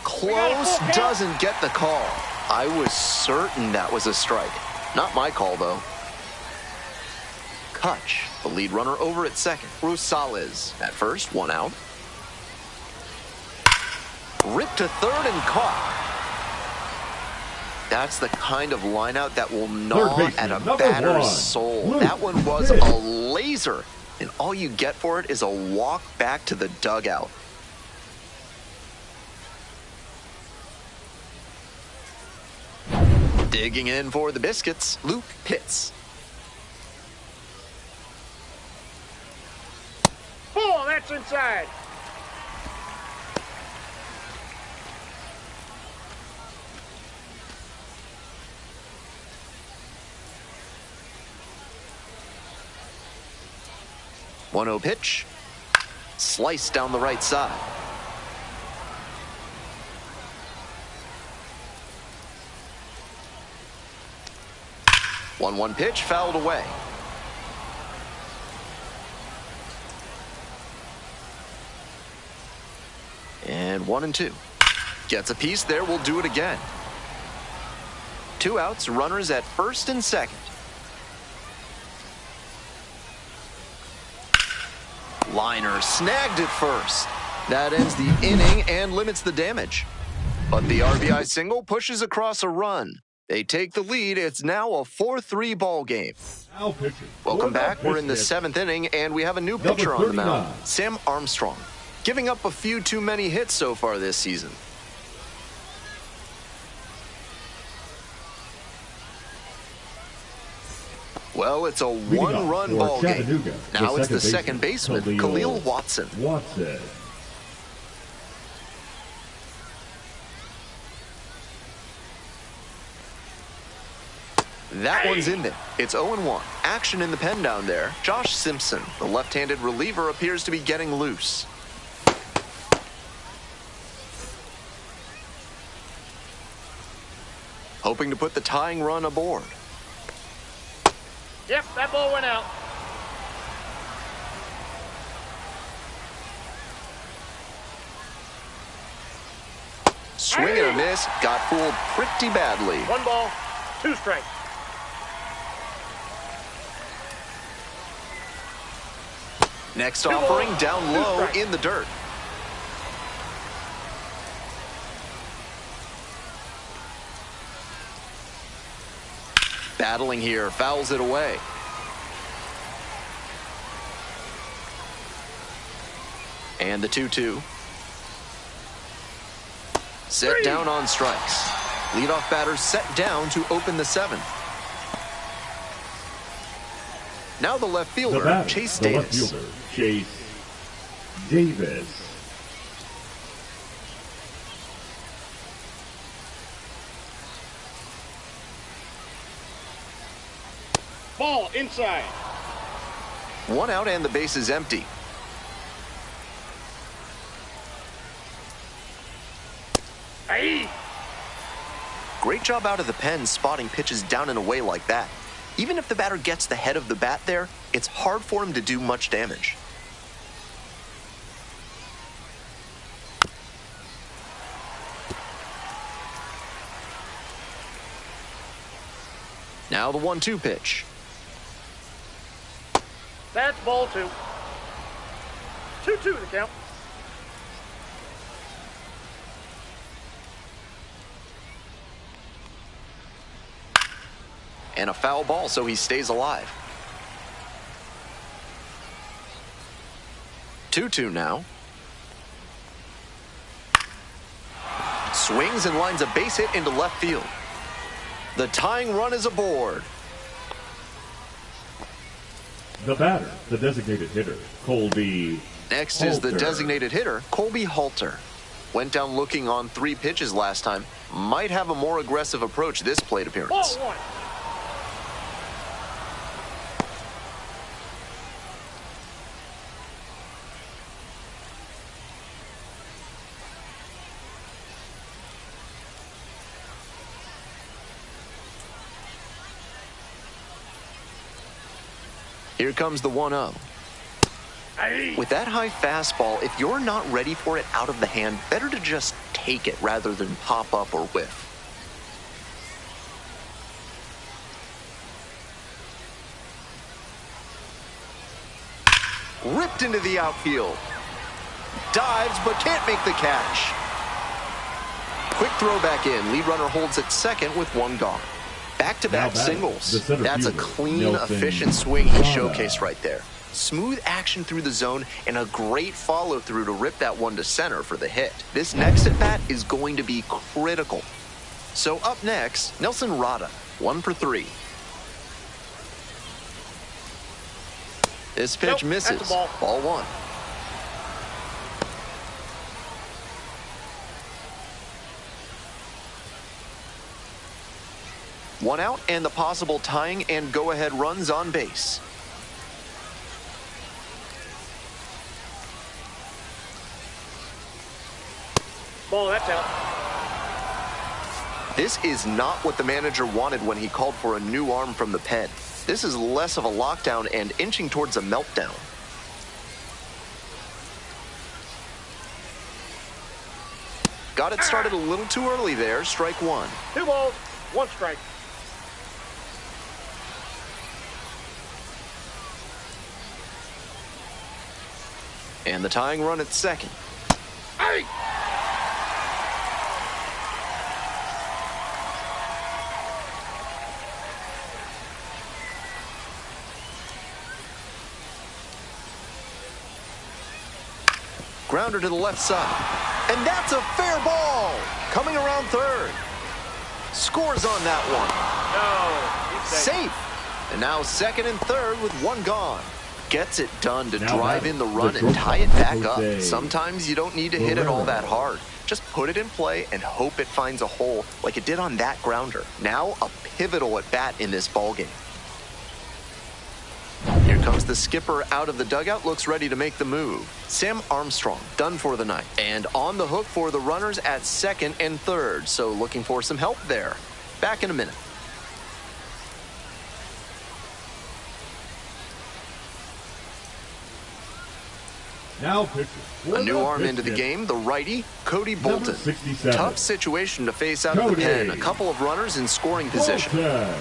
Close, doesn't get the call. I was certain that was a strike. Not my call, though. Kutch, the lead runner, over at second. Rosales at first, one out. Ripped to third and caught. That's the kind of lineout that will gnaw at a batter's soul. That one was a laser, and all you get for it is a walk back to the dugout. Digging in for the Biscuits, Luke Pitts. Oh, that's inside. One-0 pitch. Slice down the right side. One-one pitch, fouled away. And 1-2. Gets a piece there, we'll do it again. Two outs, runners at first and second. Liner snagged it first. That ends the inning and limits the damage. But the RBI single pushes across a run. They take the lead. It's now a 4-3 ball game. Welcome back. We're in the seventh inning, and we have a new pitcher on the mound, Sam Armstrong, giving up a few too many hits so far this season. Well, it's a one-run ball game. Now it's the second baseman, Khalil Watson. That one's in there. It's 0-1. Action in the pen down there. Josh Simpson, the left-handed reliever, appears to be getting loose. Hoping to put the tying run aboard. Yep, that ball went out. Swing and a miss. Got fooled pretty badly. 1 ball, 2 strikes. Next offering, down low in the dirt. Battling here, fouls it away. And the 2-2. Set down on strikes. Leadoff batter set down to open the seventh. Now the left fielder, Chase Davis. Chase Davis. Ball inside. 1 out and the base is empty. Great job out of the pen spotting pitches down and away like that. Even if the batter gets the head of the bat there, it's hard for him to do much damage. Now the 1-2 pitch. That's ball 2. 2-2 the count. And a foul ball, so he stays alive. 2-2 now. Swings and lines a base hit into left field. The tying run is aboard. The batter, the designated hitter, Colby Next is the Halter. designated hitter, Colby Halter. Went down looking on 3 pitches last time. Might have a more aggressive approach this plate Ball appearance. 1. Here comes the 1-0. With that high fastball, if you're not ready for it out of the hand, better to just take it rather than pop up or whiff. Ripped into the outfield. Dives but can't make the catch. Quick throw back in. Lead runner holds at second with 1 gone. Back-to-back Now batting, singles. the center That's a fielder, clean, Nelson efficient swing he Rada. showcased right there. Smooth action through the zone and a great follow-through to rip that one to center for the hit. This next at-bat is going to be critical. So up next, Nelson Rada, 1 for 3. This pitch Nope, that's misses. a ball. Ball 1. One out and the possible tying and go-ahead runs on base. Ball, that's out. This is not what the manager wanted when he called for a new arm from the pen. This is less of a lockdown and inching towards a meltdown. Got it started a little too early there. Strike 1. 2 balls, 1 strike. And the tying run at second. Hey! Grounder to the left side. And that's a fair ball. Coming around third. Scores on that one. No, he's safe. Safe. And now second and third with 1 gone. Gets it done to Now drive batting, in the the run and shortstop, tie it back Jose up. Sometimes you don't need to hit it all that hard. Just put it in play and hope it finds a hole like it did on that grounder. Now a pivotal at bat in this ballgame. Here comes the skipper out of the dugout, looks ready to make the move. Sam Armstrong, done for the night. And on the hook for the runners at second and third, so looking for some help there. Back in a minute. Now pitcher. A new arm into the game, the righty, Cody Number Bolton. 67. Tough situation to face out of the Cody pen. A couple of runners in scoring position. Bolton.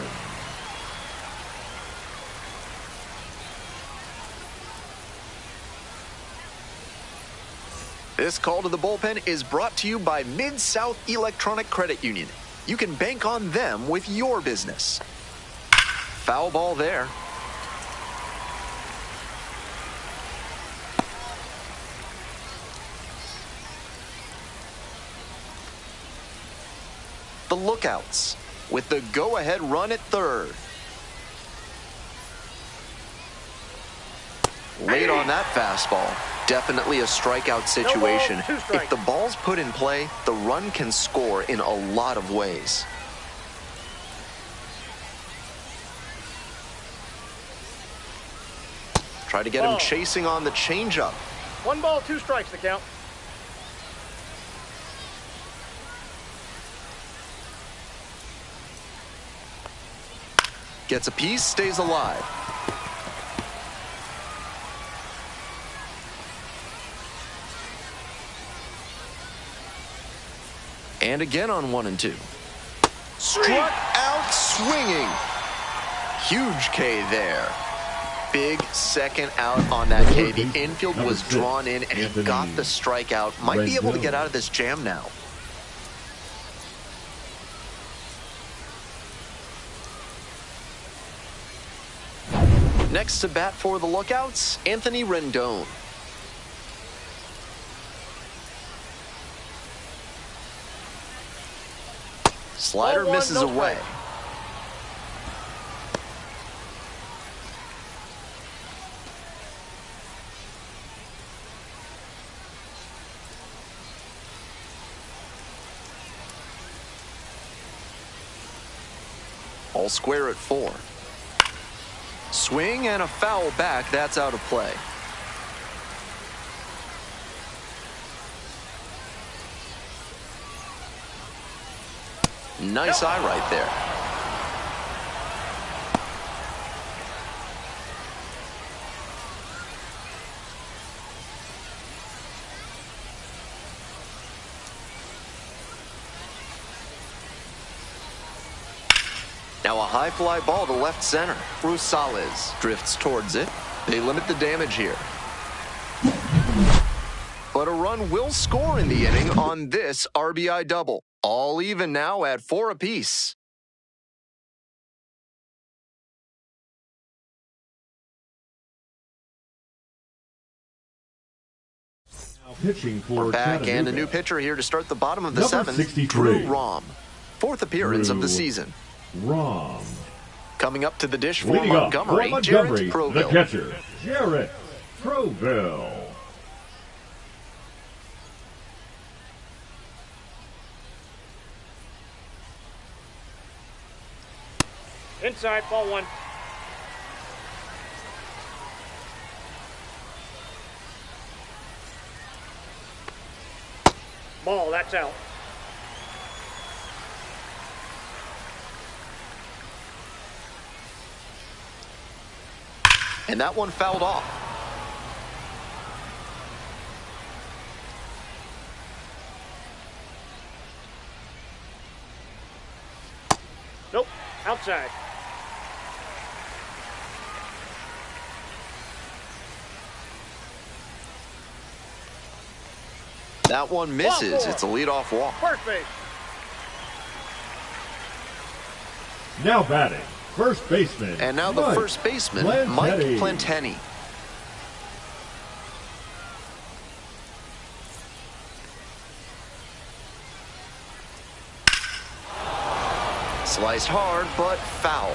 This call to the bullpen is brought to you by Mid-South Electronic Credit Union. You can bank on them with your business. Foul ball there. The Lookouts with the go-ahead run at third. Late on that fastball. Definitely a strikeout situation. No ball, 2 strikes. If the ball's put in play, the run can score in a lot of ways. Try to get him Ball. chasing on the changeup. 1 ball, 2 strikes the count. Gets a piece, stays alive. And again on 1 and 2. Struck out swinging. Huge K there. Big second out on that K. The infield was drawn in and he got the strikeout. Might be able to get out of this jam now. Next to bat for the Lookouts, Anthony Rendon. Slider misses away. All square at 4. Swing and a foul back. That's out of play. Nice eye right there. Now a high fly ball to left center. Rosales drifts towards it. They limit the damage here. But a run will score in the inning on this RBI double. All even now at 4 apiece. Now pitching for We're back Chattanooga. and a new pitcher here to start the bottom of the Number 7th. 63. Drew Rom. 4th appearance of the Drew season. Rom. Coming up to the dish for Leading up Montgomery, for Jarrett Montgomery, the Proville. catcher, Jarrett Proville. Inside, ball 1. Ball, that's out. And that one fouled off. Nope, outside. That one misses. Ball 4. It's a leadoff walk. First base. Now batting, first baseman. And now the Mike first baseman, Plantetti. Mike Plantetti. Sliced hard, but foul.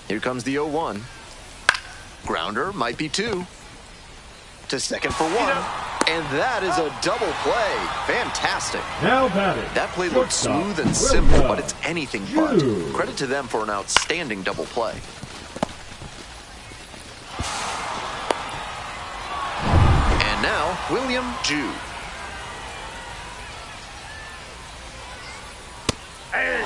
Here comes the 0-1. Grounder might be 2. To second for 1. And that is a double play. Fantastic. Now batting. That play looked shortstop, smooth and simple, Wilma but it's anything but. Jew. Credit to them for an outstanding double play. And now, William Jew. Hey.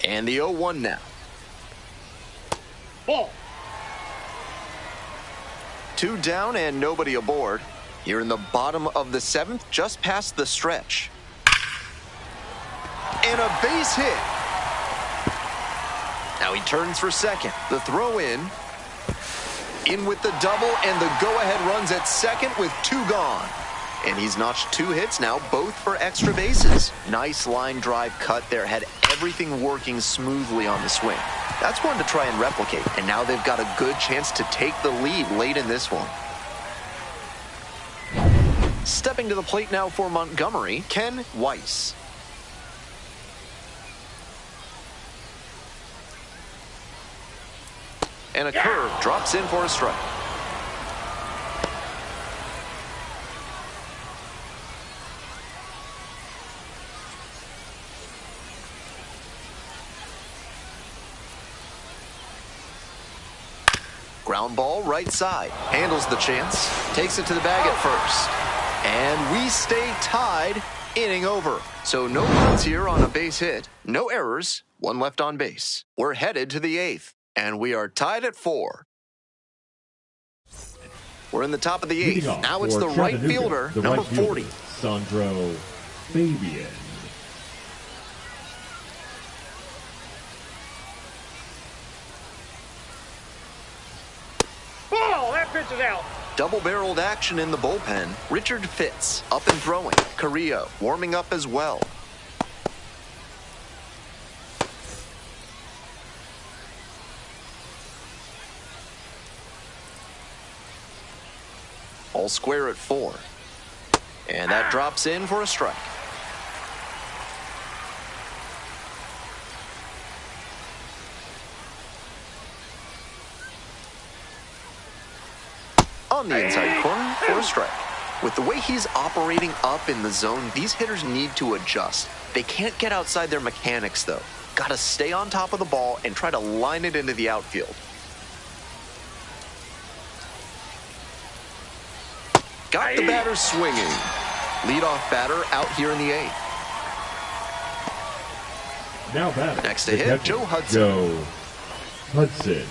And the 0-1 now. Ball. 2 down and nobody aboard. Here in the bottom of the 7th, just past the stretch. And a base hit. Now he turns for second. The throw in with the double, and the go-ahead runs at second with 2 gone. And he's notched 2 hits now, both for extra bases. Nice line drive cut there, had everything working smoothly on the swing. That's one to try and replicate, and now they've got a good chance to take the lead late in this one. Stepping to the plate now for Montgomery, Ken Weiss. And a curve drops in for a strike. Ground ball right side. Handles the chance. Takes it to the bag at first. And we stay tied. Inning over. So no runs here on a base hit. No errors. 1 left on base. We're headed to the 8th. And we are tied at 4. We're in the top of the 8th. Now it's the right fielder, number 40. Sandro Fabian. Ball, that pitch is out. Double-barreled action in the bullpen. Richard Fitz up and throwing. Carrillo warming up as well. All square at 4. And that drops in for a strike. On the inside corner for a strike. With the way he's operating up in the zone, these hitters need to adjust. They can't get outside their mechanics, though. Got to stay on top of the ball and try to line it into the outfield. Got the batter swinging. Leadoff batter out here in the 8th. Now batting. Next to hit, Joe Hudson. Joe Hudson.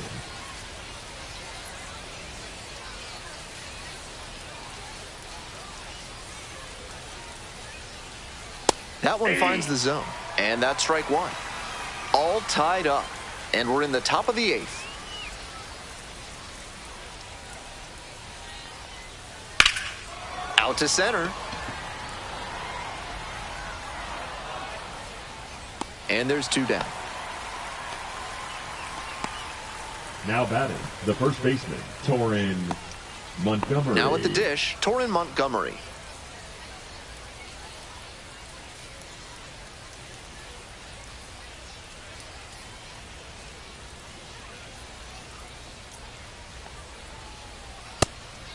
That one finds the zone, and that's strike 1. All tied up, and we're in the top of the 8th. Out to center. And there's 2 down. Now batting, the first baseman, Torrin Montgomery. Now at the dish, Torrin Montgomery.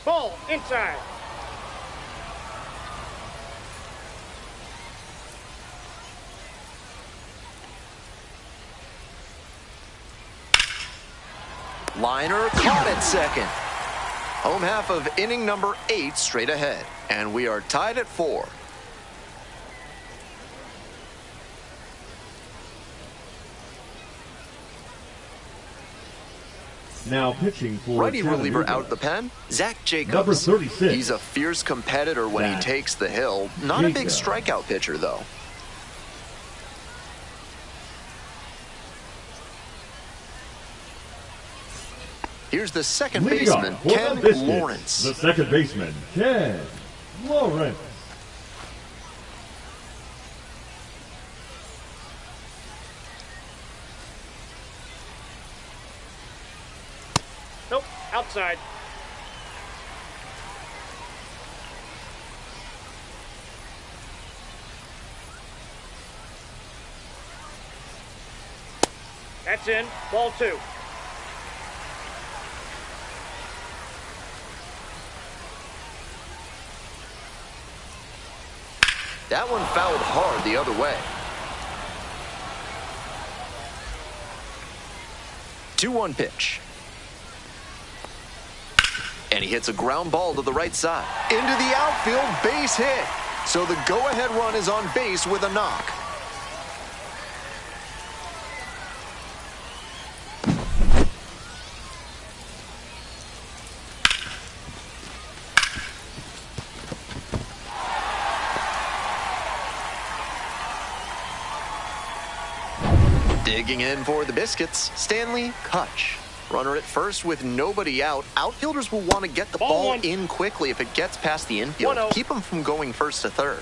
Ball inside. Liner caught at second. Home half of inning number 8 straight ahead. And we are tied at 4. Now pitching for righty reliever Chattanooga. out the pen, Zach Jacobs. Number 36. He's a fierce competitor when he takes the hill. Not a big strikeout pitcher, though. Here's the second baseman, Ken Lawrence. The second baseman, Ken Lawrence. Nope, outside. That's in. Ball 2. That one fouled hard the other way. 2-1 pitch. And he hits a ground ball to the right side. Into the outfield, base hit. So the go-ahead run is on base with a knock. Digging in for the Biscuits, Stanley Kutch. Runner at first with nobody out. Outfielders will want to get the ball in quickly if it gets past the infield. Keep them from going first to third.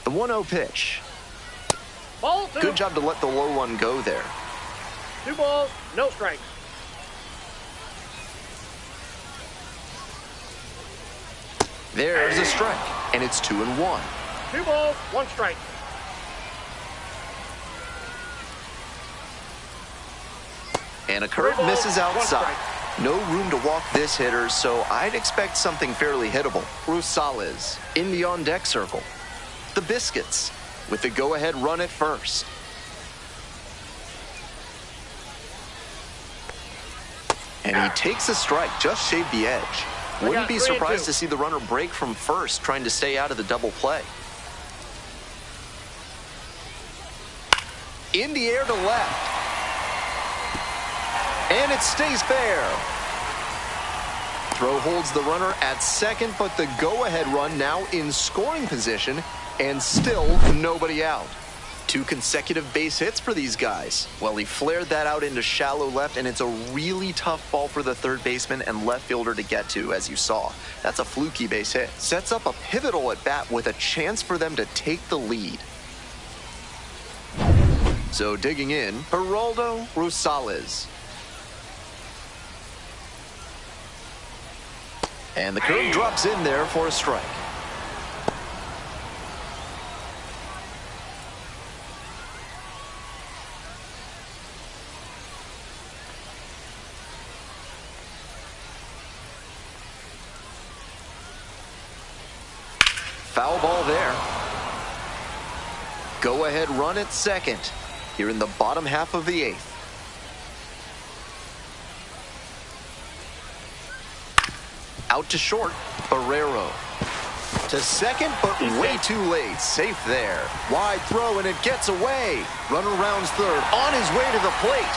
The 1-0 pitch. Ball 2. Good job to let the low one go there. 2 balls, no strikes. There's a strike, and it's 2-1. 2 balls, 1 strike. And a curve misses outside. No room to walk this hitter, so I'd expect something fairly hittable. Rosales in the on-deck circle. The Biscuits with the go-ahead run at first. And he takes a strike, just shaved the edge. Wouldn't be surprised to see the runner break from first, trying to stay out of the double play. In the air to left. And it stays fair. Throw holds the runner at second, but the go-ahead run now in scoring position And still nobody out. 2 consecutive base hits for these guys. Well, he flared that out into shallow left, and it's a really tough ball for the third baseman and left fielder to get to, as you saw. That's a fluky base hit. Sets up a pivotal at bat with a chance for them to take the lead. So digging in, Geraldo Rosales. And the curve drops in there for a strike. Foul ball there. Go ahead run at second here in the bottom half of the 8th. Out to short, Barrero. To second, but way too late. Safe there. Wide throw, and it gets away. Runner rounds third, on his way to the plate.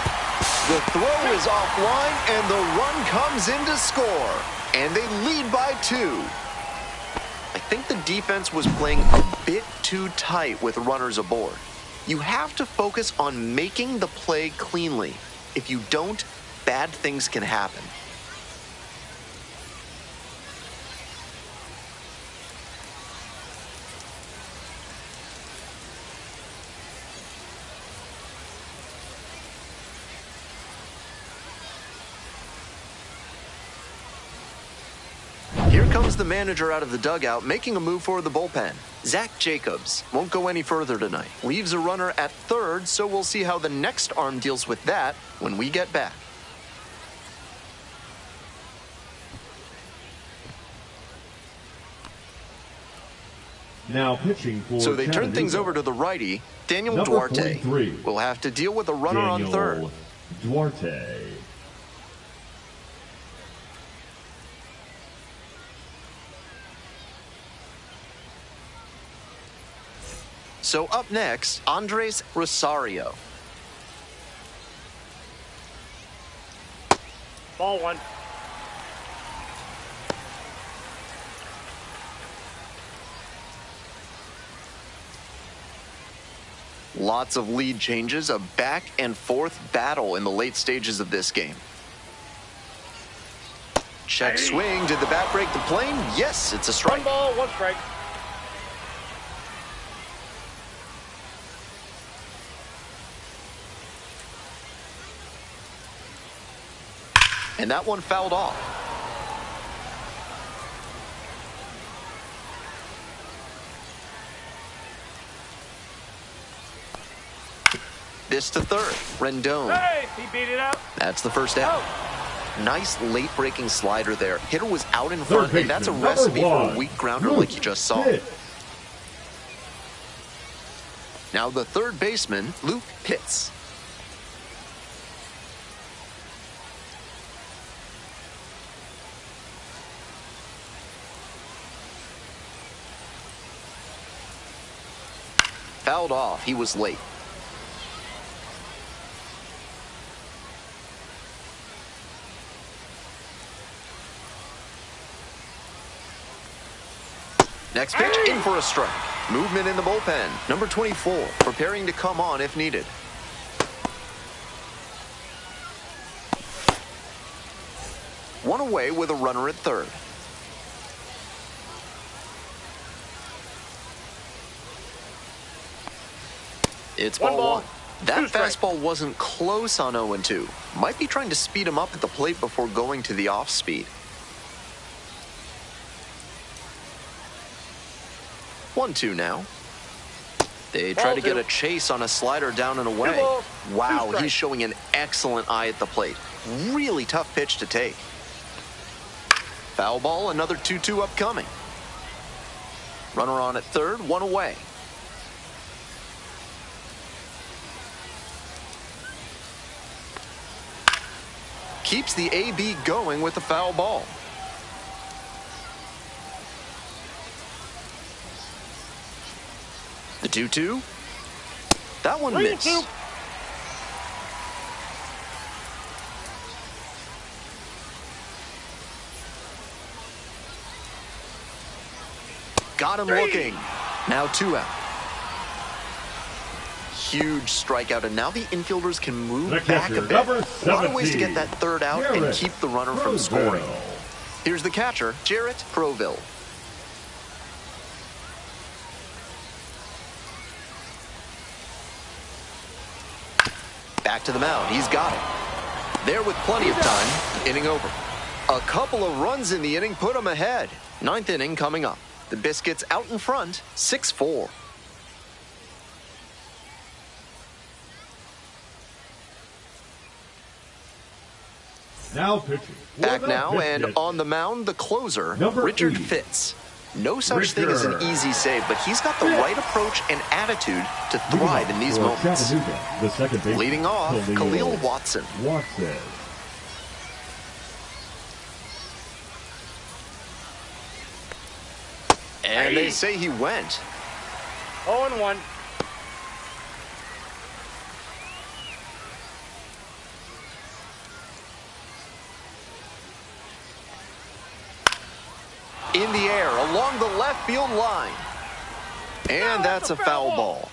The throw is offline, and the run comes in to score. And they lead by 2. I think the defense was playing a bit too tight with runners aboard. You have to focus on making the play cleanly. If you don't, bad things can happen. Here comes the manager out of the dugout, making a move for the bullpen. Zach Jacobs won't go any further tonight. Leaves a runner at third, so we'll see how the next arm deals with that when we get back. Now pitching for So they turn Chattanooga. things over to the righty, Daniel Number Duarte. 43. Will have to deal with a runner on third. Daniel Duarte. So up next, Andres Rosario. Ball 1. Lots of lead changes, a back and forth battle in the late stages of this game. Check swing, did the bat break the plane? Yes, it's a strike. 1 ball, 1 strike. And that one fouled off. This to third, Rendon. Hey, he beat it out. That's the first out. Nice late breaking slider there. Hitter was out in Third front, and that's a baseman, recipe number for a 1, weak grounder Luke like you just saw. Pitts. Now the third baseman, Luke Pitts. Fouled off. He was late. Next pitch, in for a strike. Movement in the bullpen. Number 24, preparing to come on if needed. One away with a runner at third. It's One ball ball, 1. That 2 strikes. fastball wasn't close on 0-2. Might be trying to speed him up at the plate before going to the off speed. 1-2 now. They try Ball to get 2. a chase on a slider down and away. 2 balls, 2 Wow, strikes. he's showing an excellent eye at the plate. Really tough pitch to take. Foul ball, another 2-2 upcoming. Runner on at third, one away. Keeps the AB going with the foul ball. The 2-2. That one 3-2. missed. Got him 3. looking. Now 2 out. Huge strikeout, and now the infielders can move back a bit. A lot of ways to get that third out and keep the runner from scoring. Here's the catcher, Jarrett Proville. Back to the mound. He's got it. There with plenty of time. Inning over. A couple of runs in the inning put him ahead. 9th inning coming up. The Biscuits out in front, 6-4. Now pitching. Back now, and on the mound, the closer, Richard Fitz. No such thing as an easy save, but he's got the right approach and attitude to thrive in these moments. The second baseman, leading off, Khalil Watson. And they say he went. 0-1. In the air, along the left field line. And that's a foul ball.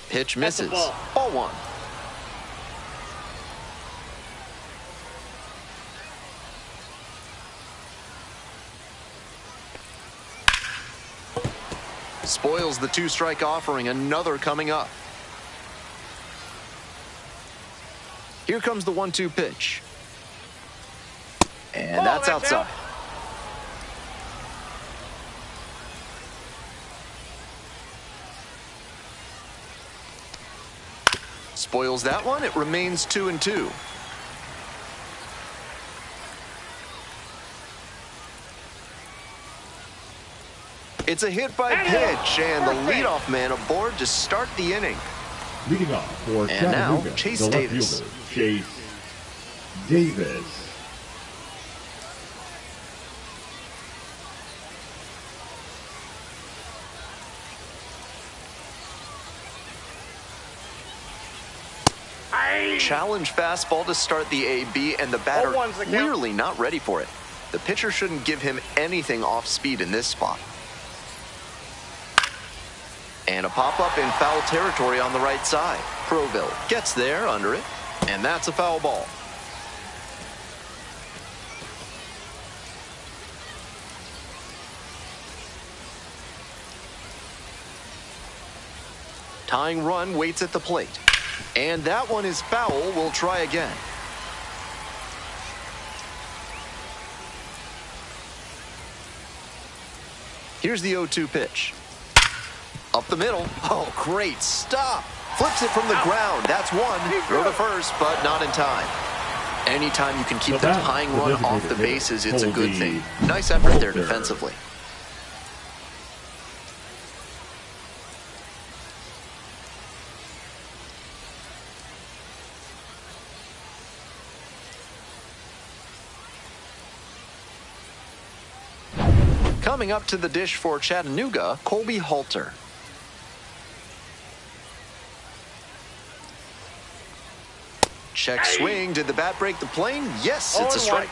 Pitch misses. Ball 1. Spoils the 2-strike offering. Another coming up. Here comes the 1-2 pitch. And that's outside. Spoils that one. It remains 2-2. It's a hit by pitch, and the leadoff man aboard to start the inning. Leading off for and now, Chase Davis. Chase Davis. Challenge fastball to start the AB, and the batter clearly not ready for it. The pitcher shouldn't give him anything off speed in this spot. And a pop-up in foul territory on the right side. Proville gets there under it, and that's a foul ball. Tying run waits at the plate. And that one is foul. We'll try again. Here's the 0-2 pitch. Up the middle. Oh, great stop. Flips it from the ground. That's one. Throw to first, but not in time. Anytime you can keep the tying run off the bases, it's a good thing. Nice effort there defensively. Coming up to the dish for Chattanooga, Colby Halter. Check swing. Did the bat break the plane? Yes, it's a strike.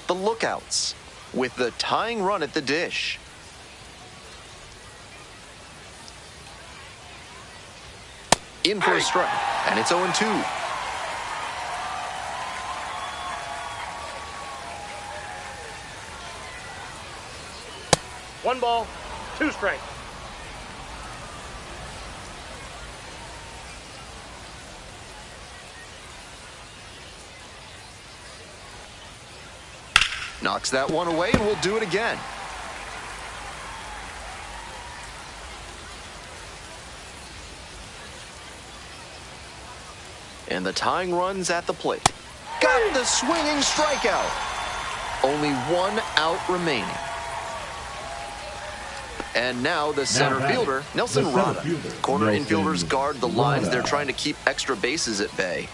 The lookouts with the tying run at the dish. In for a strike, and it's 0-2. One ball, 2 strikes. Knocks that one away, and we'll do it again. And the tying run's at the plate. Got the swinging strikeout. Only 1 out remaining. And now the center fielder, Nelson Rada. Corner infielders guard the lines. They're trying to keep extra bases at bay.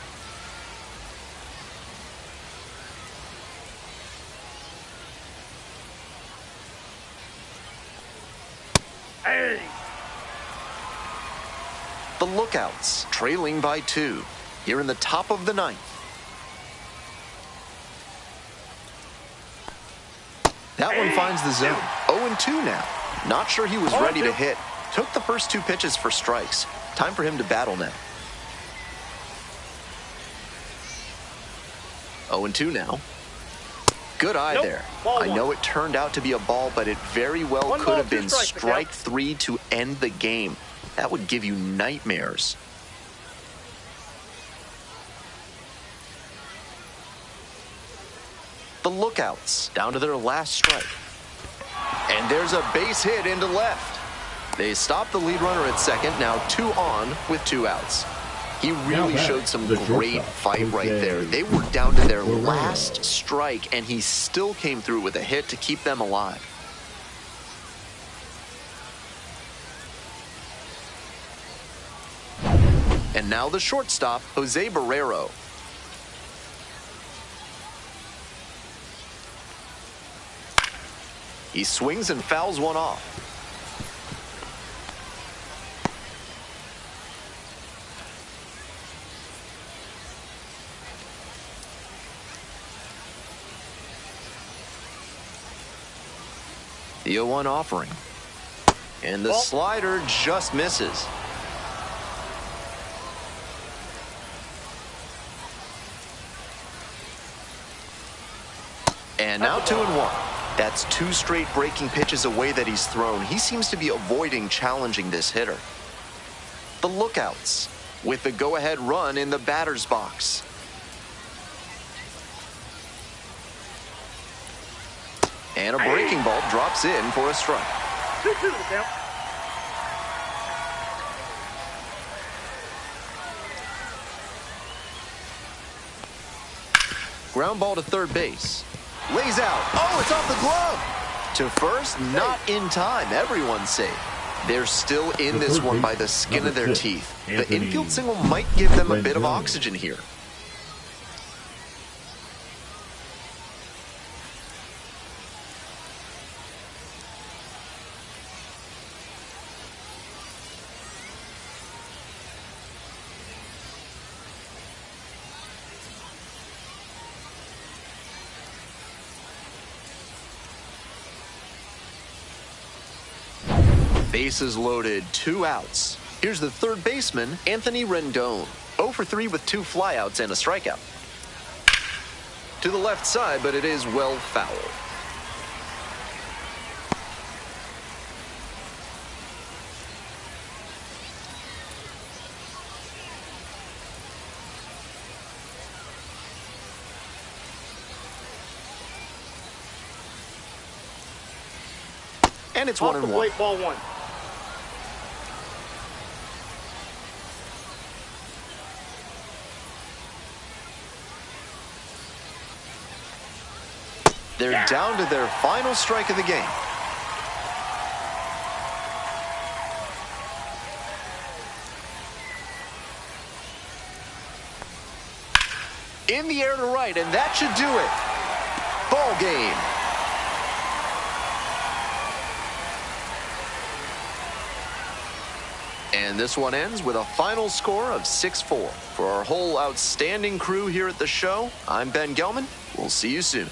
Hey. The Lookouts, trailing by 2, here in the top of the 9th. That one finds the zone. 0-2 now. Not sure he was ready to hit. Took the first 2 pitches for strikes. Time for him to battle now. 0-2 now. Good eye there. I know it turned out to be a ball, but it very well could have been strike 3 to end the game. That would give you nightmares. The Lookouts, down to their last strike. And there's a base hit into left. They stop the lead runner at second, now 2 on with 2 outs. He really showed some great fight right there. They were down to their last strike, and he still came through with a hit to keep them alive. And now the shortstop, Jose Barrero. He swings and fouls one off. The 0-1 offering. And the slider just misses. And now 2-1. That's 2 straight breaking pitches away that he's thrown. He seems to be avoiding challenging this hitter. The Lookouts with the go-ahead run in the batter's box. And a breaking ball drops in for a strike. 2-2 to count. Ground ball to third base. Lays out. Oh, it's off the glove. To first, not in time. Everyone's safe. They're still in this one by the skin of their teeth. The infield single might give them a bit of oxygen here. Bases loaded, 2 outs. Here's the third baseman, Anthony Rendon. 0 for 3 with 2 flyouts and a strikeout. To the left side, but it is well fouled. And it's 1-1. Ball 1. They're down to their final strike of the game. In the air to right, and that should do it. Ball game. And this one ends with a final score of 6-4. For our whole outstanding crew here at the show, I'm Ben Gelman. We'll see you soon.